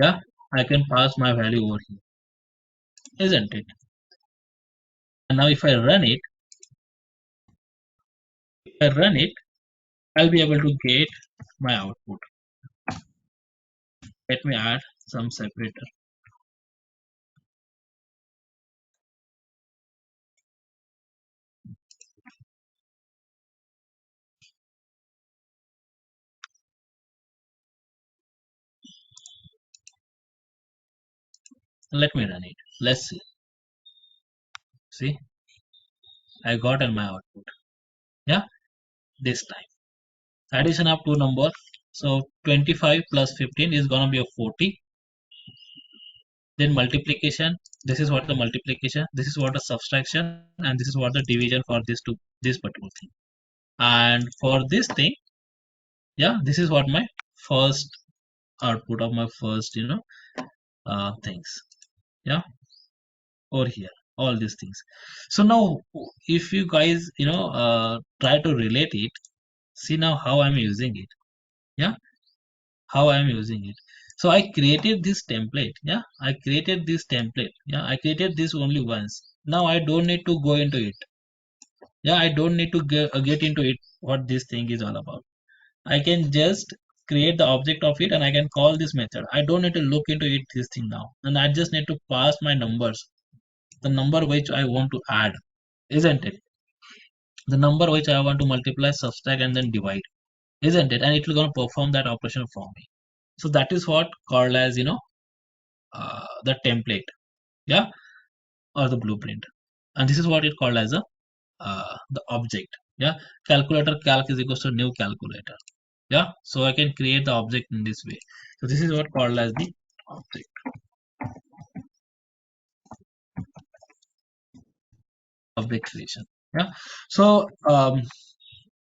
Yeah, I can pass my value over here, isn't it? And now if I run it, I'll be able to get my output. Let me add some separator. Let me run it. Let's see. See, I got in my output. Yeah, this time. Addition of two numbers. So 25 plus 15 is gonna be a 40. Then multiplication. This is what the multiplication. This is what the subtraction, and this is what the division for this particular thing. And for this thing, yeah, this is what my first output of my first, things. Yeah, over here, all these things. So now, if you guys, try to relate it, see now how I'm using it. Yeah, how I'm using it. So I created this template. Yeah, I created this template. Yeah, I created this only once. Now I don't need to go into it. Yeah, I don't need to get into it what this thing is all about. I can just create the object of it and I can call this method. I don't need to look into it this thing now. And I just need to pass my numbers, the number which I want to add, isn't it? The number which I want to multiply, subtract, and then divide, isn't it? And it will gonna perform that operation for me. So that is what called as the template, yeah, or the blueprint. And this is what it called as a the object. Yeah, calculator calc is equals to new calculator. Yeah, so I can create the object in this way. So this is what called as the object creation. Yeah. So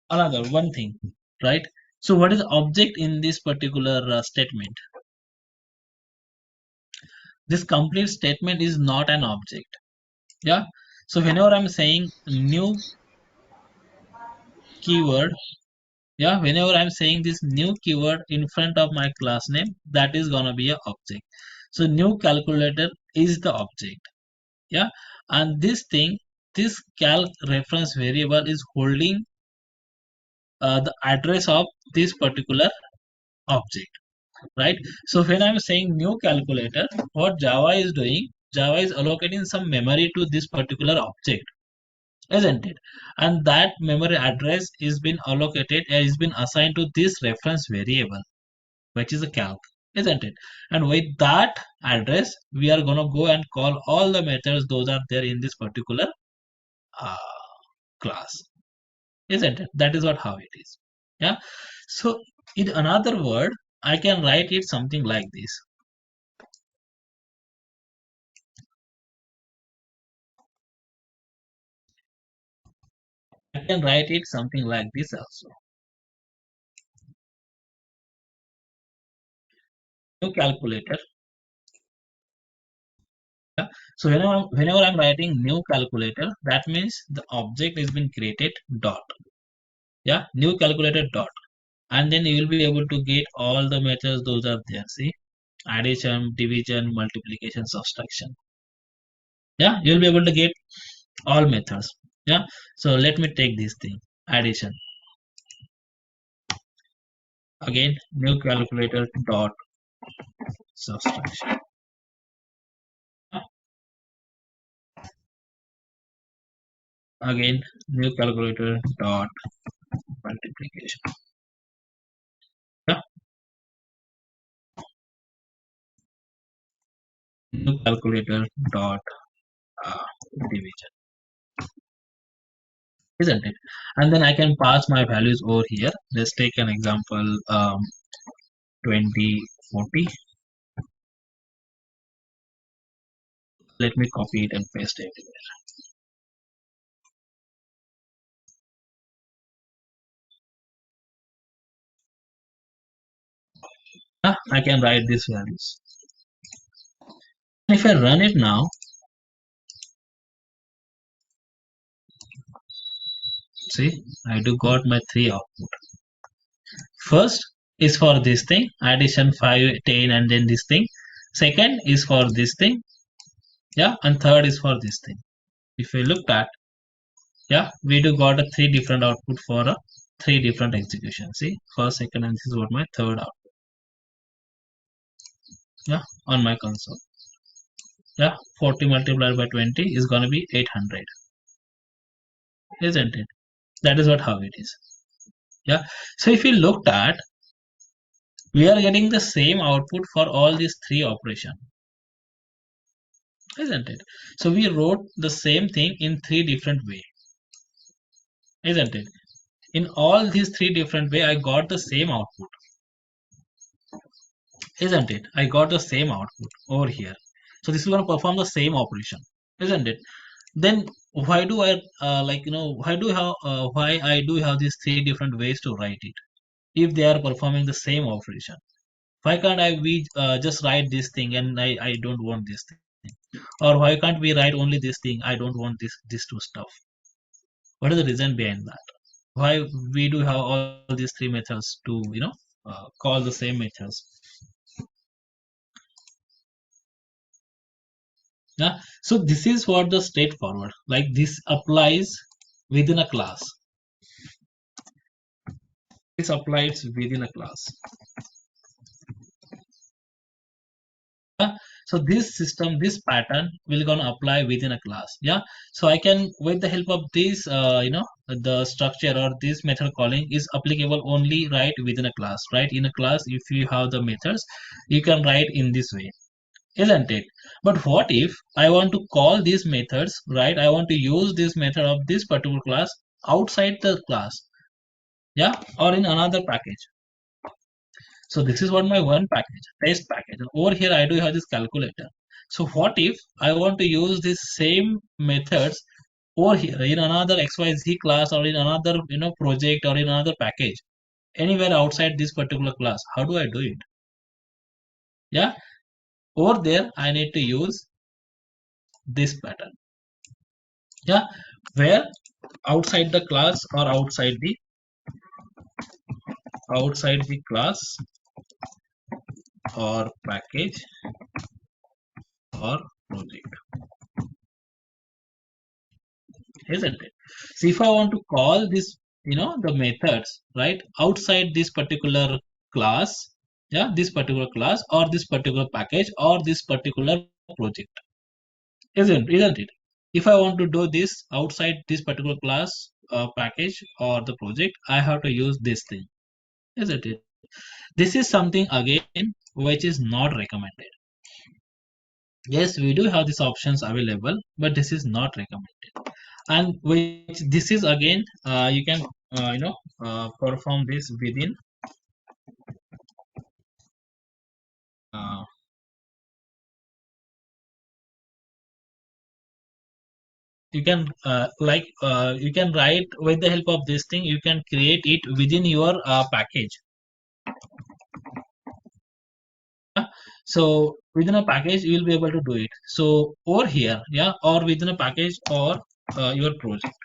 another one thing, right? So what is object in this particular statement? This complete statement is not an object. Yeah. So whenever I'm saying new keyword, yeah, whenever I'm saying this new keyword in front of my class name, that is gonna be a object. So new calculator is the object. Yeah, and this thing, this calc reference variable is holding the address of this particular object, right? So when I'm saying new calculator, what Java is doing, Java is allocating some memory to this particular object, isn't it? And that memory address is been allocated, is been assigned to this reference variable, which is a calc, isn't it? And with that address, we are gonna go and call all the methods those are there in this particular uh, class, isn't it? That is what how it is. Yeah. So in another word, I can write it something like this. can write it something like this also. New calculator. Yeah. So whenever I'm writing new calculator, that means the object has been created dot. Yeah, new calculator dot. And then you will be able to get all the methods those are there. See, addition, division, multiplication, subtraction. Yeah, you'll be able to get all methods. Yeah, so let me take this thing, addition. Again, new calculator dot subtraction. Again, new calculator dot multiplication. Yeah, new calculator dot division, isn't it? And then I can pass my values over here. Let's take an example, 2040. Let me copy it and paste it. I can write these values. If I run it now, see, I do got my three output. First is for this thing, addition 5, 10, and then this thing. Second is for this thing, yeah, and third is for this thing. If we look at, yeah, we do got a three different output for a three different executions. See, first, second, and this is what my third output. Yeah, on my console. Yeah, 40 multiplied by 20 is gonna be 800, isn't it? That is what how it is. Yeah. So if you looked at, we are getting the same output for all these three operations, isn't it? So we wrote the same thing in three different ways, isn't it? In all these three different way, I got the same output, isn't it? I got the same output over here. So this is going to perform the same operation, isn't it? Then why do I why I do have these three different ways to write it if they are performing the same operation? Why can't we just write this thing and I don't want this thing? Or why can't we write only this thing? I don't want this two stuff. What is the reason behind that? Why we do have all these three methods to call the same methods? Yeah. So this is what the straightforward. Like this applies within a class. This applies within a class. Yeah. So this system, this pattern will gonna apply within a class. Yeah. So I can, with the help of this, the structure or this method calling is applicable only right within a class. Right in a class, if you have the methods, you can write in this way, isn't it? But what if I want to call these methods, right? I want to use this method of this particular class outside the class, yeah, or in another package. So this is what my one package, test package. And over here I do have this calculator. So what if I want to use this same methods over here in another XYZ class or in another project or in another package anywhere outside this particular class? How do I do it? Yeah, over there I need to use this pattern. Yeah, where outside the class or outside the class or package or project, isn't it? So if I want to call this, the methods right outside this particular class, yeah, this particular class or this particular package or this particular project, isn't it? If I want to do this outside this particular class, package or the project, I have to use this thing, isn't it? This is something again which is not recommended. Yes, we do have these options available, but this is not recommended. And which this is again, you can perform this within uh, you can you can write with the help of this thing, you can create it within your package. Yeah? So within a package you will be able to do it. So over here, yeah, or within a package or your project.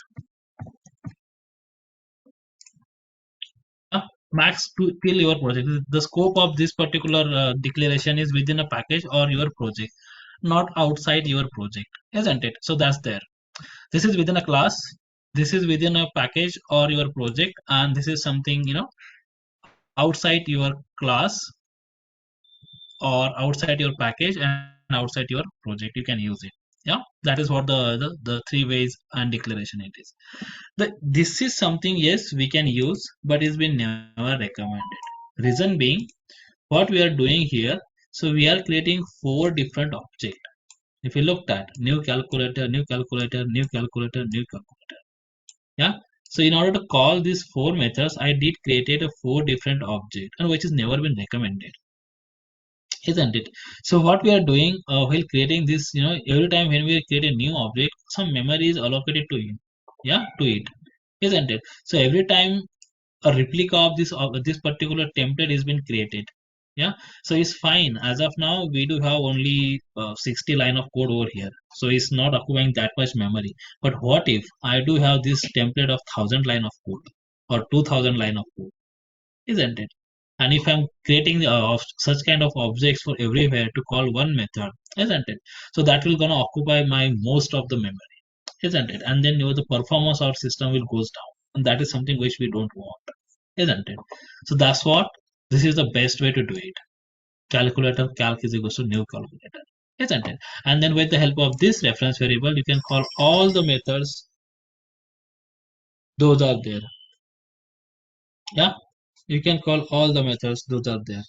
Max to till your project. The scope of this particular declaration is within a package or your project, not outside your project, isn't it? So that's there. This is within a class, this is within a package or your project, and this is something, outside your class or outside your package and outside your project. You can use it. Yeah, that is what the three ways and declaration it is. This is something, yes, we can use, but it's been never recommended. Reason being, what we are doing here, so we are creating four different objects. If you looked at new calculator, new calculator, new calculator, new calculator. Yeah. So in order to call these four methods, I did created a four different object, and which has never been recommended, isn't it? So what we are doing while creating this, every time when we create a new object, some memory is allocated to it. Yeah, to it, isn't it? So every time a replica of this particular template has been created. Yeah, so it's fine. As of now, we do have only 60 line of code over here, so it's not occupying that much memory. But what if I do have this template of 1,000 line of code or 2,000 line of code, isn't it? And if I'm creating such kind of objects for everywhere to call one method, isn't it? So that will gonna occupy my most of the memory, isn't it? And then the performance of our system will goes down, and that is something which we don't want, isn't it? So that's what, this is the best way to do it. Calculator calc is equals to new calculator, isn't it? And then with the help of this reference variable, you can call all the methods, those are there. Yeah, you can call all the methods, those are there,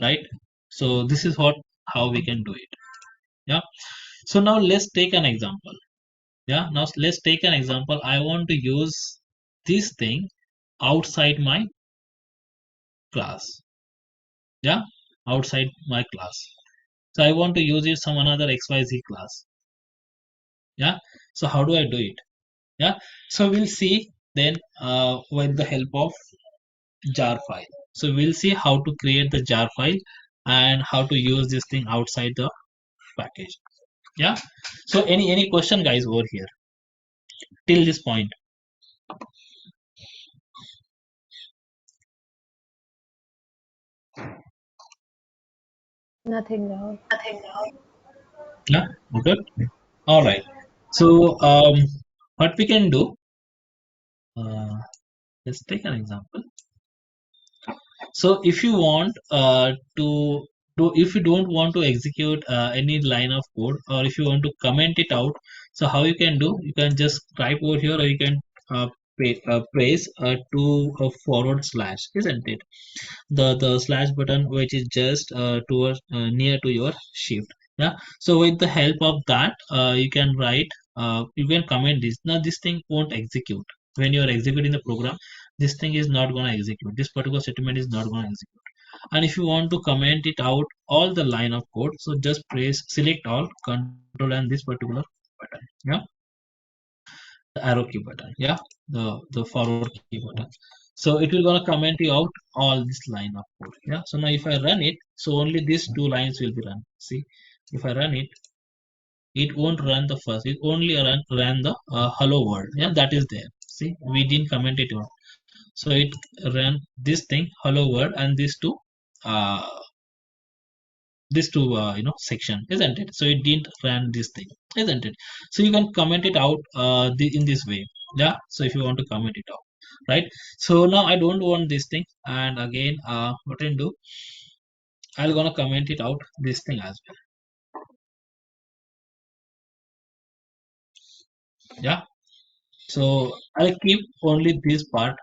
right? So this is how we can do it. Yeah. So now let's take an example. Yeah, now let's take an example. I want to use this thing outside my class. Yeah, outside my class. So I want to use it some another XYZ class. Yeah, so how do I do it? Yeah, so we'll see then with the help of jar file. So we'll see how to create the jar file and how to use this thing outside the package. Yeah, so any question, guys, over here till this point? Nothing, Rahul. Yeah, okay. All right. So what we can do, uh, let's take an example. So if you want to do, if you don't want to execute any line of code, or if you want to comment it out, so how you can do, you can just type over here, or you can press to a forward slash, isn't it? The slash button, which is just towards near to your shift. Yeah, so with the help of that, you can write, you can comment this. Now this thing won't execute when you are executing the program. This thing is not going to execute, this particular statement is not going to execute. And if you want to comment it out all the line of code, so just press select all, control, and this particular button. Yeah, the arrow key button. Yeah, the forward key button. So it will gonna comment you out all this line of code. Yeah, so now if I run it, so only these two lines will be run. See, if I run it, it won't run the first, it only ran the hello world. Yeah, that is there. See, we didn't comment it out, so it ran this thing hello world and uh section, isn't it? So it didn't run this thing, isn't it? So you can comment it out in this way. Yeah, so if you want to comment it out, right? So now I don't want this thing, and again what I do, I'll gonna comment it out this thing as well. Yeah, so I'll keep only this part,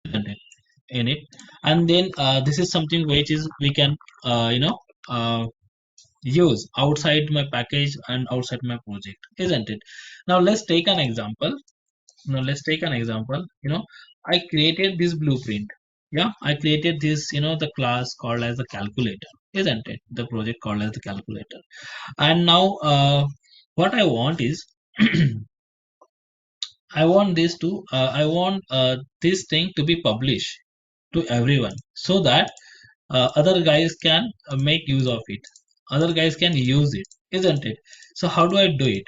isn't it, in it. And then this is something which is we can uh, use outside my package and outside my project, isn't it? Now let's take an example. I created this blueprint. Yeah, I created this, the class called as the calculator, isn't it? The project called as the calculator. And now, what I want is, I want this thing to be published to everyone so that other guys can make use of it. Other guys can use it, isn't it? So how do I do it?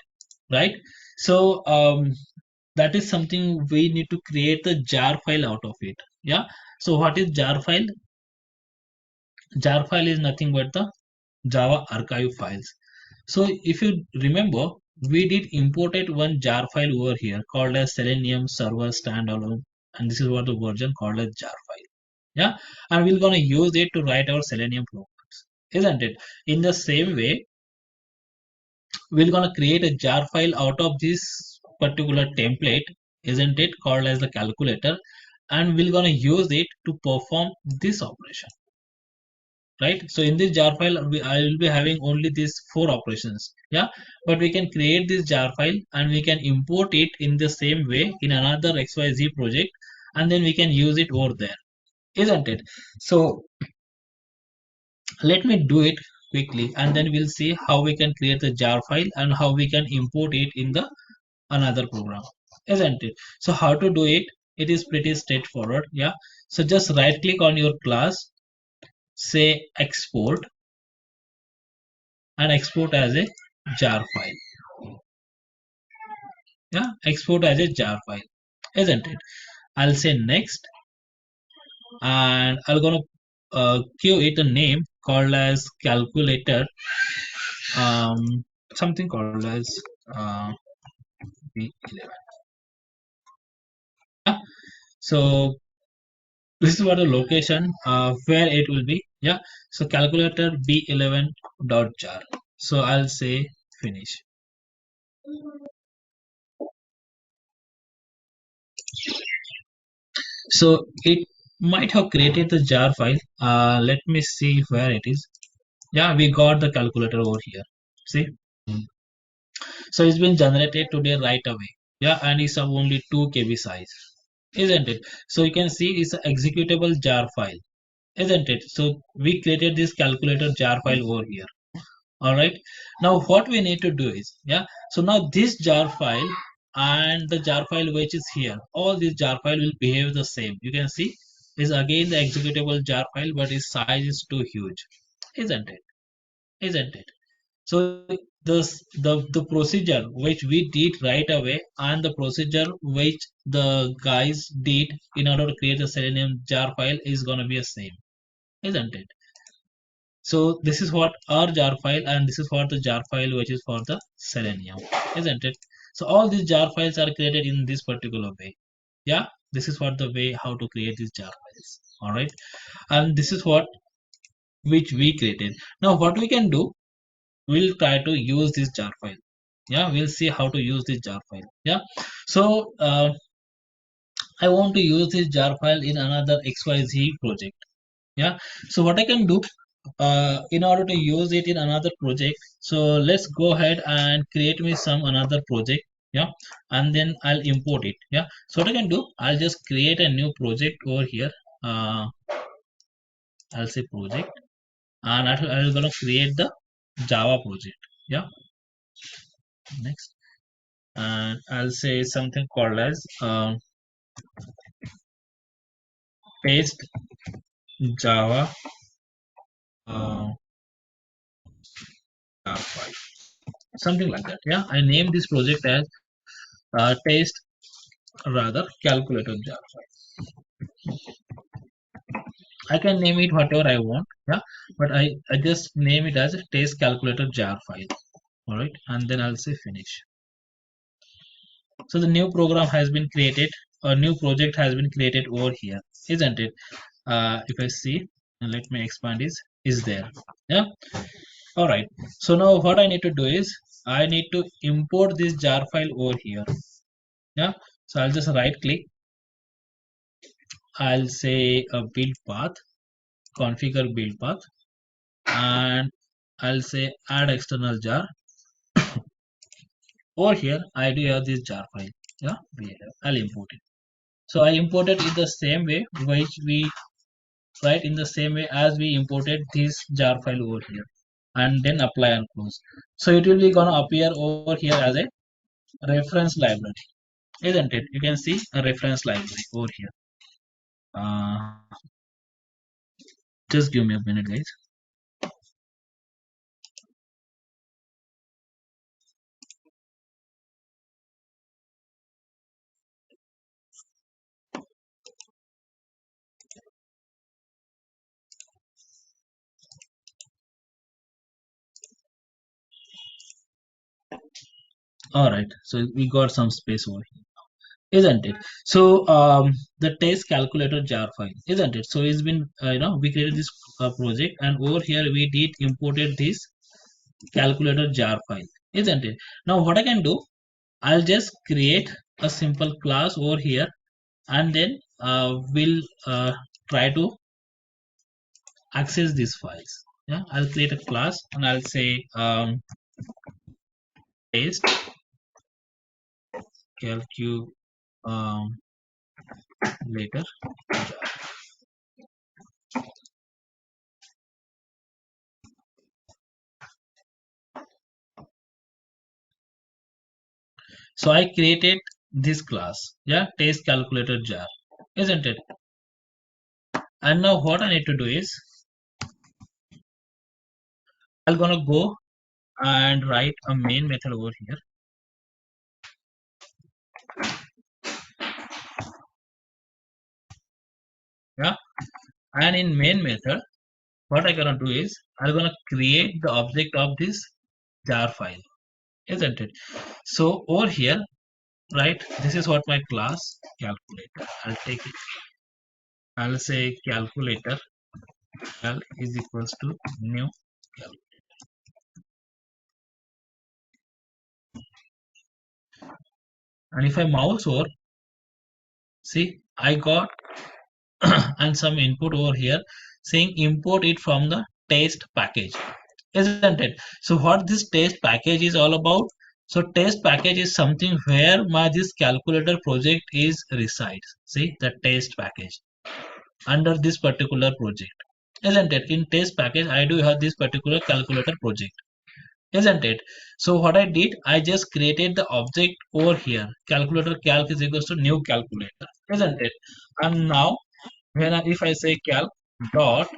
Right? So that is something we need to create the jar file out of it. Yeah. So what is jar file? Jar file is nothing but the Java archive files. So if you remember, we did imported one jar file over here called as Selenium Server Standalone, and this is what the version called as jar file. Yeah, and we're gonna use it to write our Selenium programs, isn't it? In the same way, we're gonna create a jar file out of this particular template, isn't it? Called as the calculator, and we're gonna use it to perform this operation. Right, so in this jar file I will be having only these four operations. Yeah, but we can create this jar file and we can import it in the same way in another XYZ project, and then we can use it over there, isn't it? So let me do it quickly and then we'll see how we can create the jar file and how we can import it in the another program, isn't it? So how to do it? It is pretty straightforward. Yeah, so just right click on your class, say export, and export as a jar file. Yeah, export as a jar file, isn't it? I'll say next, and I'm gonna give it a name called as calculator, um, something called as B11. Yeah, so this is what the location where it will be. Yeah, so calculator b11.jar. So I'll say finish. So it might have created the jar file. Let me see where it is. Yeah, we got the calculator over here. See, so it's been generated today right away. Yeah, and it's of only 2 KB size, isn't it? So you can see it's an executable jar file, isn't it? So we created this calculator jar file over here. All right. Now what we need to do is, yeah. So now this jar file and the jar file which is here, all this jar file will behave the same. You can see is again the executable jar file, but its size is too huge, isn't it? Isn't it? So the procedure which we did right away and the procedure which the guys did in order to create the Selenium jar file is gonna be the same, isn't it? So this is what our jar file and this is what the jar file which is for the Selenium, isn't it? So all these jar files are created in this particular way. Yeah, this is what the way how to create these jar files. All right, and this is what which we created. Now what we can do, we'll try to use this jar file. Yeah, we'll see how to use this jar file. Yeah, so I want to use this jar file in another XYZ project. Yeah, so what I can do in order to use it in another project, so let's go ahead and create me some another project. Yeah, and then I'll import it. Yeah, so what I can do, I'll just create a new project over here. I'll say project, and I'm gonna create the Java project. Yeah, next, and I'll say something called as paste Java uh, file, something like that. Yeah, I named this project as test rather calculator jar file. I can name it whatever I want. Yeah, but I just name it as a test calculator jar file. All right, and then I'll say finish. So the new program has been created. A new project has been created over here, isn't it? If I see, and let me expand, is there? Yeah. All right. So now what I need to do is I need to import this jar file over here. Yeah. So I'll just right click. I'll say a build path, configure build path, and I'll say add external jar. Over here, I do have this jar file. Yeah, I'll import it. So I imported it the same way which we right, in the same way as we imported this jar file over here, and then apply and close. So it will be gonna appear over here as a reference library, isn't it? You can see a reference library over here. uh, just give me a minute, guys. All right, so we got some space over here, isn't it? So the test calculator jar file, isn't it? So it's been we created this project, and over here we did imported this calculator jar file, isn't it? Now what I can do, I'll just create a simple class over here, and then we'll try to access these files. Yeah, I'll create a class and I'll say test calculator jar. So I created this class, yeah, test calculator jar, isn't it? And now what I need to do is I'm gonna go and write a main method over here. Yeah, and in main method, what I'm gonna do is I'm gonna create the object of this jar file, isn't it? So over here, right, this is what my class calculator. I'll take it. I'll say calculator cal is equals to new cal. And if I mouse over, see, I got and some input over here saying import it from the test package, isn't it? So what this test package is all about, so test package is something where my this calculator project is resides. See, the test package under this particular project, isn't it? In test package I do have this particular calculator project, isn't it? So what I did, I just created the object over here, calculator calc is equals to new calculator, isn't it? And now if I say calc dot,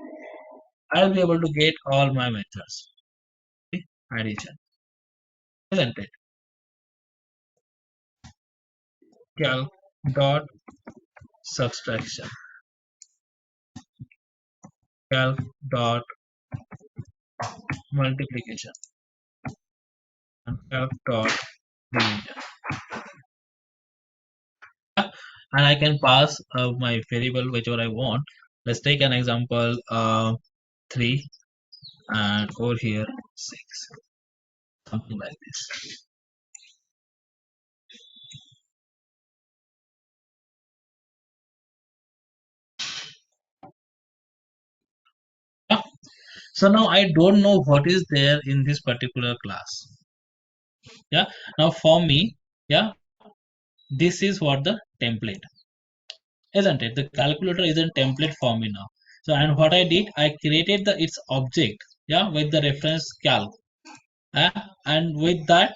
I'll be able to get all my methods. See, addition, isn't it? Calc dot subtraction, calc dot multiplication, and calc dot division. And I can pass my variable whichever I want. Let's take an example 3, and over here 6, something like this. Yeah. So now I don't know what is there in this particular class. Yeah, now for me, yeah, this is what the template, isn't it? The calculator is a template for me now. So and what I did, I created the its object, yeah, with the reference calc, and with that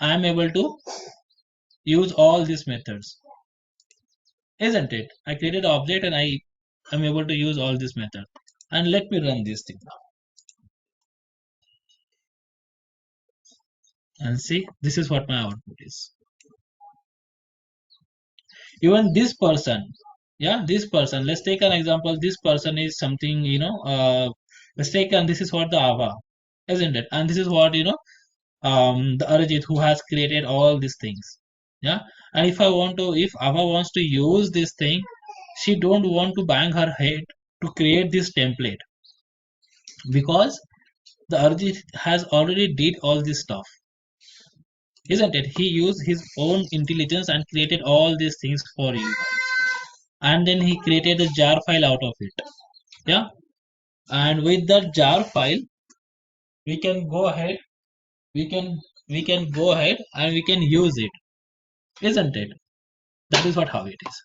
I am able to use all these methods, isn't it? I created an object and I am able to use all these methods. And let me run this thing now and see, this is what my output is. Even this person, yeah, this person, let's take an example, this person is something, let's take, and this is what the Ava, isn't it? And this is what, the Arijit who has created all these things. Yeah, and if I want to, if Ava wants to use this thing, she don't want to bang her head to create this template, because the Arijit has already did all this stuff, isn't it? He used his own intelligence and created all these things for you guys, and then he created a jar file out of it. Yeah, and with that jar file we can go ahead, we can go ahead and we can use it, isn't it? That is what how it is.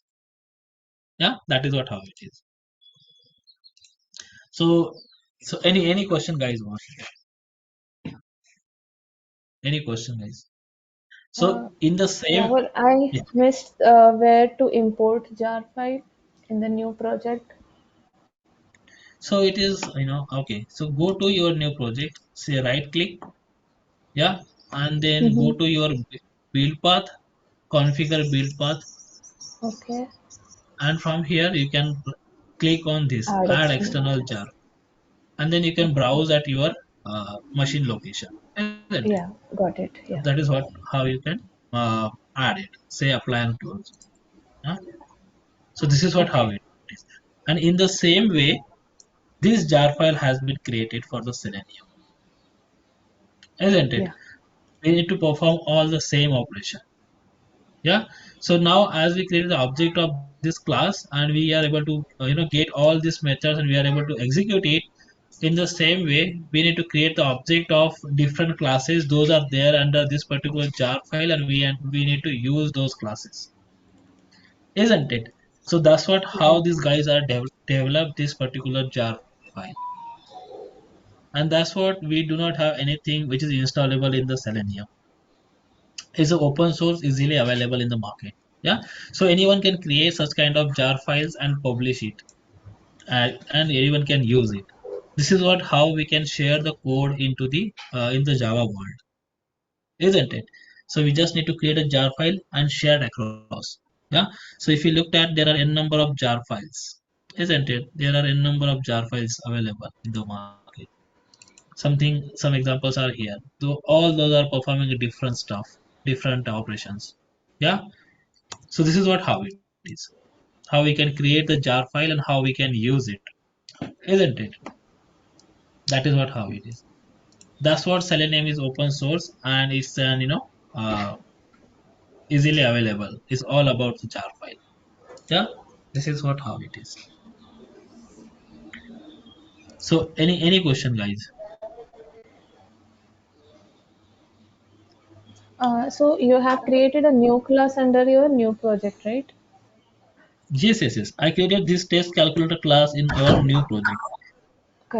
Yeah, that is what how it is. So any question, guys? Any question, guys? Uh, So in the same, Rahul, I yeah. missed where to import jar file in the new project. So it is, okay. So go to your new project, say right click, yeah, and then go Mm-hmm. to your build path, configure build path, Okay. and from here you can click on this Add add external external jar. jar, and then you can Okay. browse at your machine location, isn't it? Yeah, got it. So Yeah. that is what how you can add it. Say apply and close. Huh? So this is what how Okay. it is. And in the same way, this jar file has been created for the Selenium, isn't it? Yeah. We need to perform all the same operation. Yeah. So now as we create the object of this class and we are able to get all these methods and we are able to execute it in the same way, we need to create the object of different classes. Those are there under this particular jar file and we need to use those classes, isn't it? So that's what how Right. these guys are developed this particular jar file. And that's what we do not have anything which is installable in the Selenium. Is open source, easily available in the market. Yeah, so anyone can create such kind of jar files and publish it, and anyone can use it. This is what how we can share the code into the in the Java world, isn't it? So we just need to create a jar file and share it across. Yeah, so if you looked at, there are n number of jar files, isn't it? There are n number of jar files available in the market. Some examples are here, though all those are performing a different stuff, different operations. Yeah, so this is what how it is, how we can create the jar file and how we can use it, isn't it? That is what how it is. That's what Selenium is, open source, and it's an uh, easily available. It's all about the jar file. Yeah, this is what how it is. So any question, guys? So you have created a new class under your new project, right? Yes. I created this test calculator class in our new project.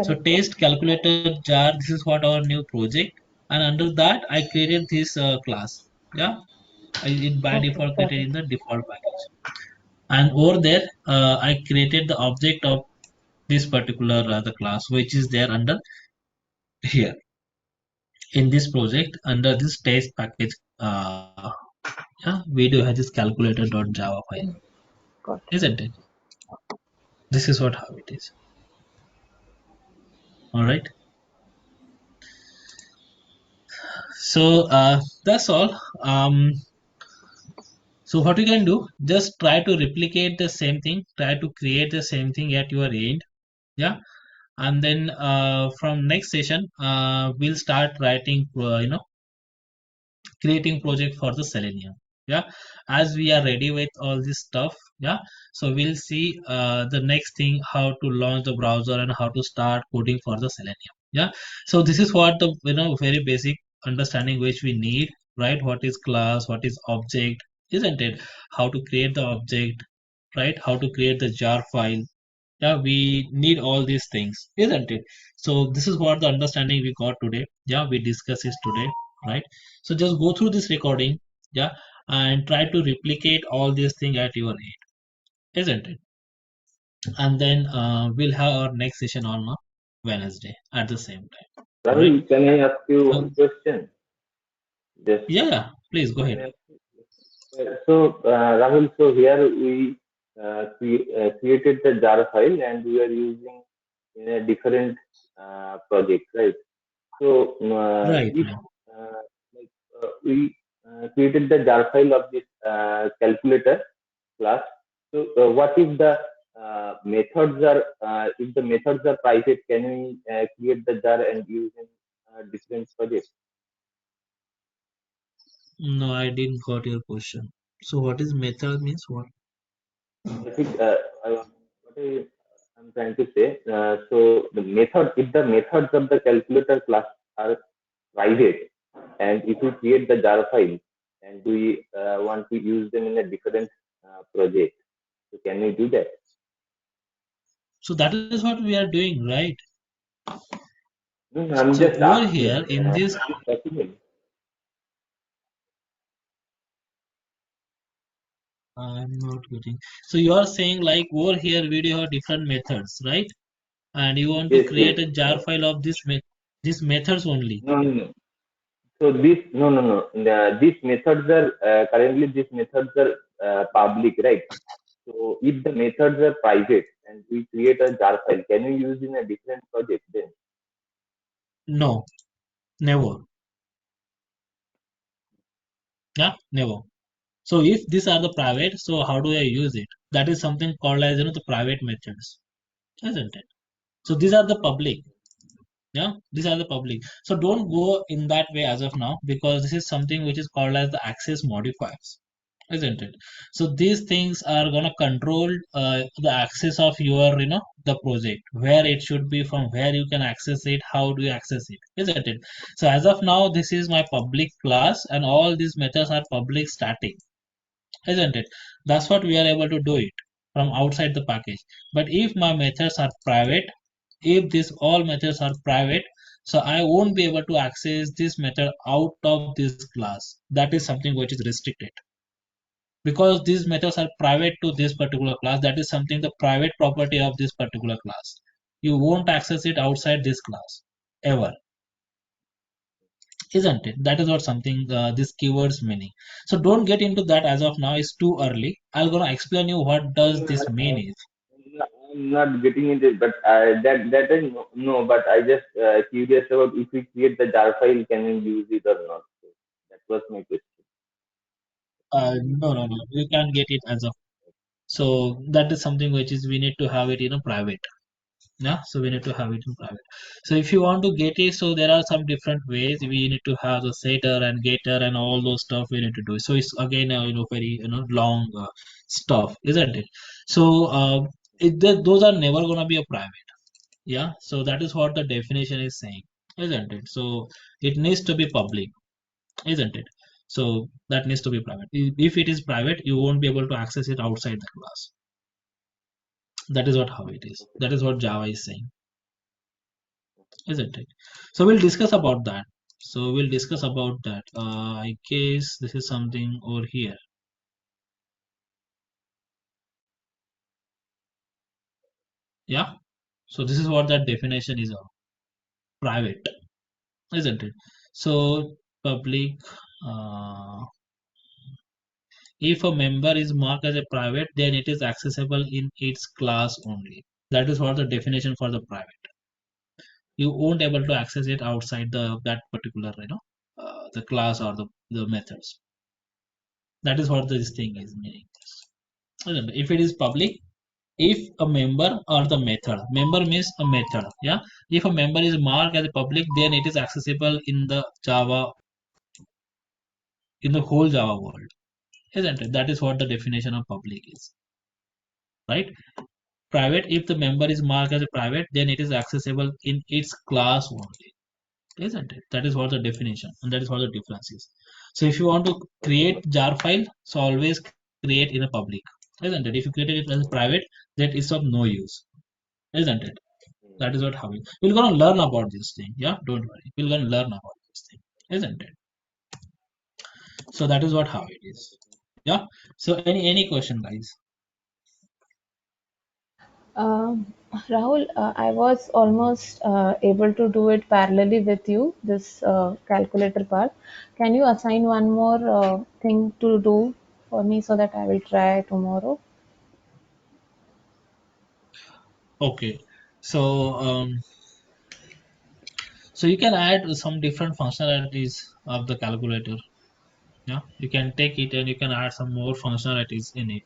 So Correct. test calculator jar, this is what our new project, and under that I created this class. Yeah, it by Okay, default got created it. in the default package. And over there, I created the object of this particular the class, which is there under here in this project under this test package. Yeah, we do have this calculator.java file, Mm, got it. isn't it? This is what how it is. All right. So that's all. So what you can do, just try to replicate the same thing, try to create the same thing at your end. Yeah, and then from next session, we'll start writing, creating project for the Selenium. Yeah, as we are ready with all this stuff. Yeah, so we'll see the next thing, how to launch the browser and how to start coding for the Selenium. Yeah, so this is what the very basic understanding which we need, right? What is class, what is object, isn't it? How to create the object, right? How to create the jar file. Yeah, we need all these things, isn't it? So this is what the understanding we got today. Yeah, we discuss this today, right? So just go through this recording, yeah, and try to replicate all these things at your end, isn't it? And then we'll have our next session on Wednesday at the same time. All right. Rahul, can I ask you So one question? Just yeah, please go can ahead. I ask you? So, Rahul, so here we created the jar file and we are using in a different project, right? So, Right, if right. like we created the jar file of this calculator class, so what if the methods are if the methods are private, can we create the jar and use in different projects? No, I didn't got your question. So what is method means what? I think what I'm trying to say. So the method, if the methods of the calculator class are private, and if we create the jar file and we want to use them in a different project, so can we do that? So that is what we are doing, right? No, I'm So just over asking. here in this, Is it possible? I'm not getting. So you are saying like over here we do have different methods, right? And you want to Yes, create yes. a jar file of these methods only. No, no, no. So this, no, no, no. These methods are currently these methods are public, right? So if the methods are private and we create a jar file, can you use in a different project then? No, never. Yeah, never. So if these are the private, so how do I use it? That is something called as the private methods, isn't it? So these are the public. Yeah, these are the public. So don't go in that way as of now because this is something which is called as the access modifiers, isn't it? So these things are gonna control the access of your the project, where it should be, from where you can access it, how do you access it, isn't it? So as of now, this is my public class, and all these methods are public static, isn't it? That's what we are able to do it from outside the package. But if my methods are private, if these all methods are private, so I won't be able to access this method out of this class. That is something which is restricted because these methods are private to this particular class. That is something the private property of this particular class. You won't access it outside this class ever, isn't it? That is what something this keywords meaning. So don't get into that as of now. It's too early. I'm gonna explain you what does No, this mean is. I'm not getting into it, but that is no. But I just curious about if we create the jar file, can we use it or not? So that was my question. No, you can't get it as of. So that is something which is we need to have it private. Yeah, so we need to have it in private. So if you want to get it, so there are some different ways. We need to have the setter and getter and all those stuff we need to do. So it's again very long stuff, isn't it? So those are never gonna be a private. Yeah, so that is what the definition is saying, isn't it? So it needs to be public, isn't it? So that needs to be private. If it is private, you won't be able to access it outside the class. That is what how it is. That is what Java is saying, isn't it? So we'll discuss about that. So we'll discuss about that. I guess this is something over here. Yeah. So this is what that definition is of private, isn't it? So public. Uh, if a member is marked as a private, then it is accessible in its class only. That is what the definition for the private. You won't able to access it outside the that particular the class or the methods. That is what this thing is meaning. If it is public, if a member or the member means a method, yeah. If a member is marked as a public, then it is accessible in the Java, in the whole Java world, isn't it? That is what the definition of public is, right? Private, if the member is marked as a private, then it is accessible in its class only, isn't it? That is what the definition, and that is what the difference is. So if you want to Okay. create jar file, so always create in a public, isn't it? If you create it as private, that is of no use, isn't it? Hmm. That is what how we're gonna learn about this thing. Yeah, don't worry. We're gonna learn about this thing, isn't it? So that is what how it is. Yeah. So any question, guys? Rahul, I was almost able to do it parallelly with you, this calculator part. Can you assign one more thing to do for me so that I will try tomorrow? Okay. So so you can add some different functionalities of the calculator. Yeah, you can take it and you can add some more functionalities in it,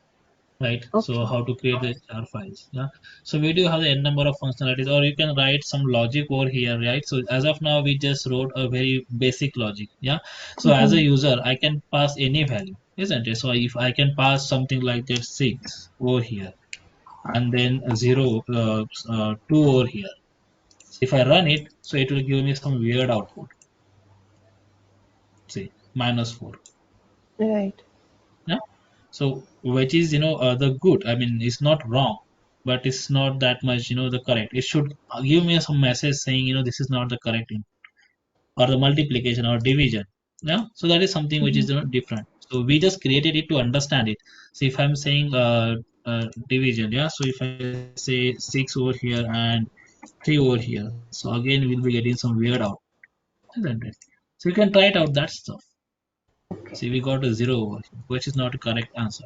right? So Okay. how to create the jar files. Yeah. So we do have the n number of functionalities, or you can write some logic over here, right? So as of now, we just wrote a very basic logic. Yeah. So as a Mhm. user, I can pass any value, isn't it? So if I can pass something like that 6 over here, and then a 0 2 over here. If I run it, so it will give me some weird output, say -4. Right. Yeah. So which is the good. I mean, it's not wrong. but it's not that much, the correct. It should give me some message saying, this is not the correct input, or the multiplication or division. Yeah, so that is something which is, different. So we just created it to understand it. So if I'm saying division, yeah, so if I say 6 over here and 3 over here, so again we'll be getting some weird out, isn't it? So you can try it out, that stuff. Okay. See, we got a 0 over here, which is not a correct answer,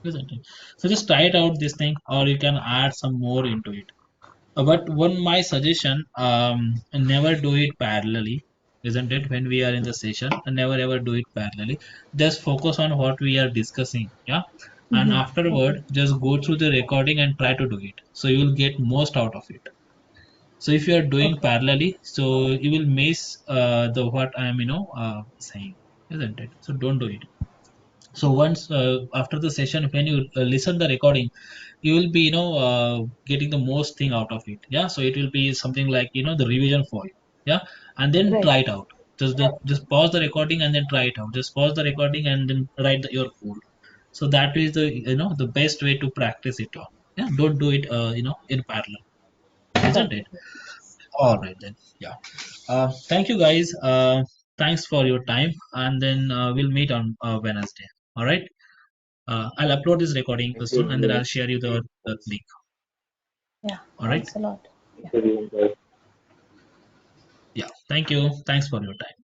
isn't it? So just try it out, this thing, or you can add some more into it. But one my suggestion, never do it parallelly, isn't it? When we are in the session, never ever do it parallelly. Just focus on what we are discussing, yeah. And Okay. afterward, just go through the recording and try to do it. So you will get most out of it. So if you are doing Okay. parallelly, so you will miss the what I am, saying, isn't it? So don't do it. So once after the session, when you listen the recording, you will be getting the most thing out of it. Yeah, so it will be something like the revision for you. Yeah, and then Right. try it out. Just pause the recording and then try it out. Just pause the recording and then write your code. So that is the the best way to practice it on. Yeah, don't do it in parallel, isn't Right. it? All right then. Yeah. Thank you guys. Thanks for your time, and then we'll meet on Wednesday. All right. I'll upload this recording Thank soon, and then you. I'll share you the link. Yeah. All right. Thanks a lot. Thank you. Yeah. Thank you. Thanks for your time.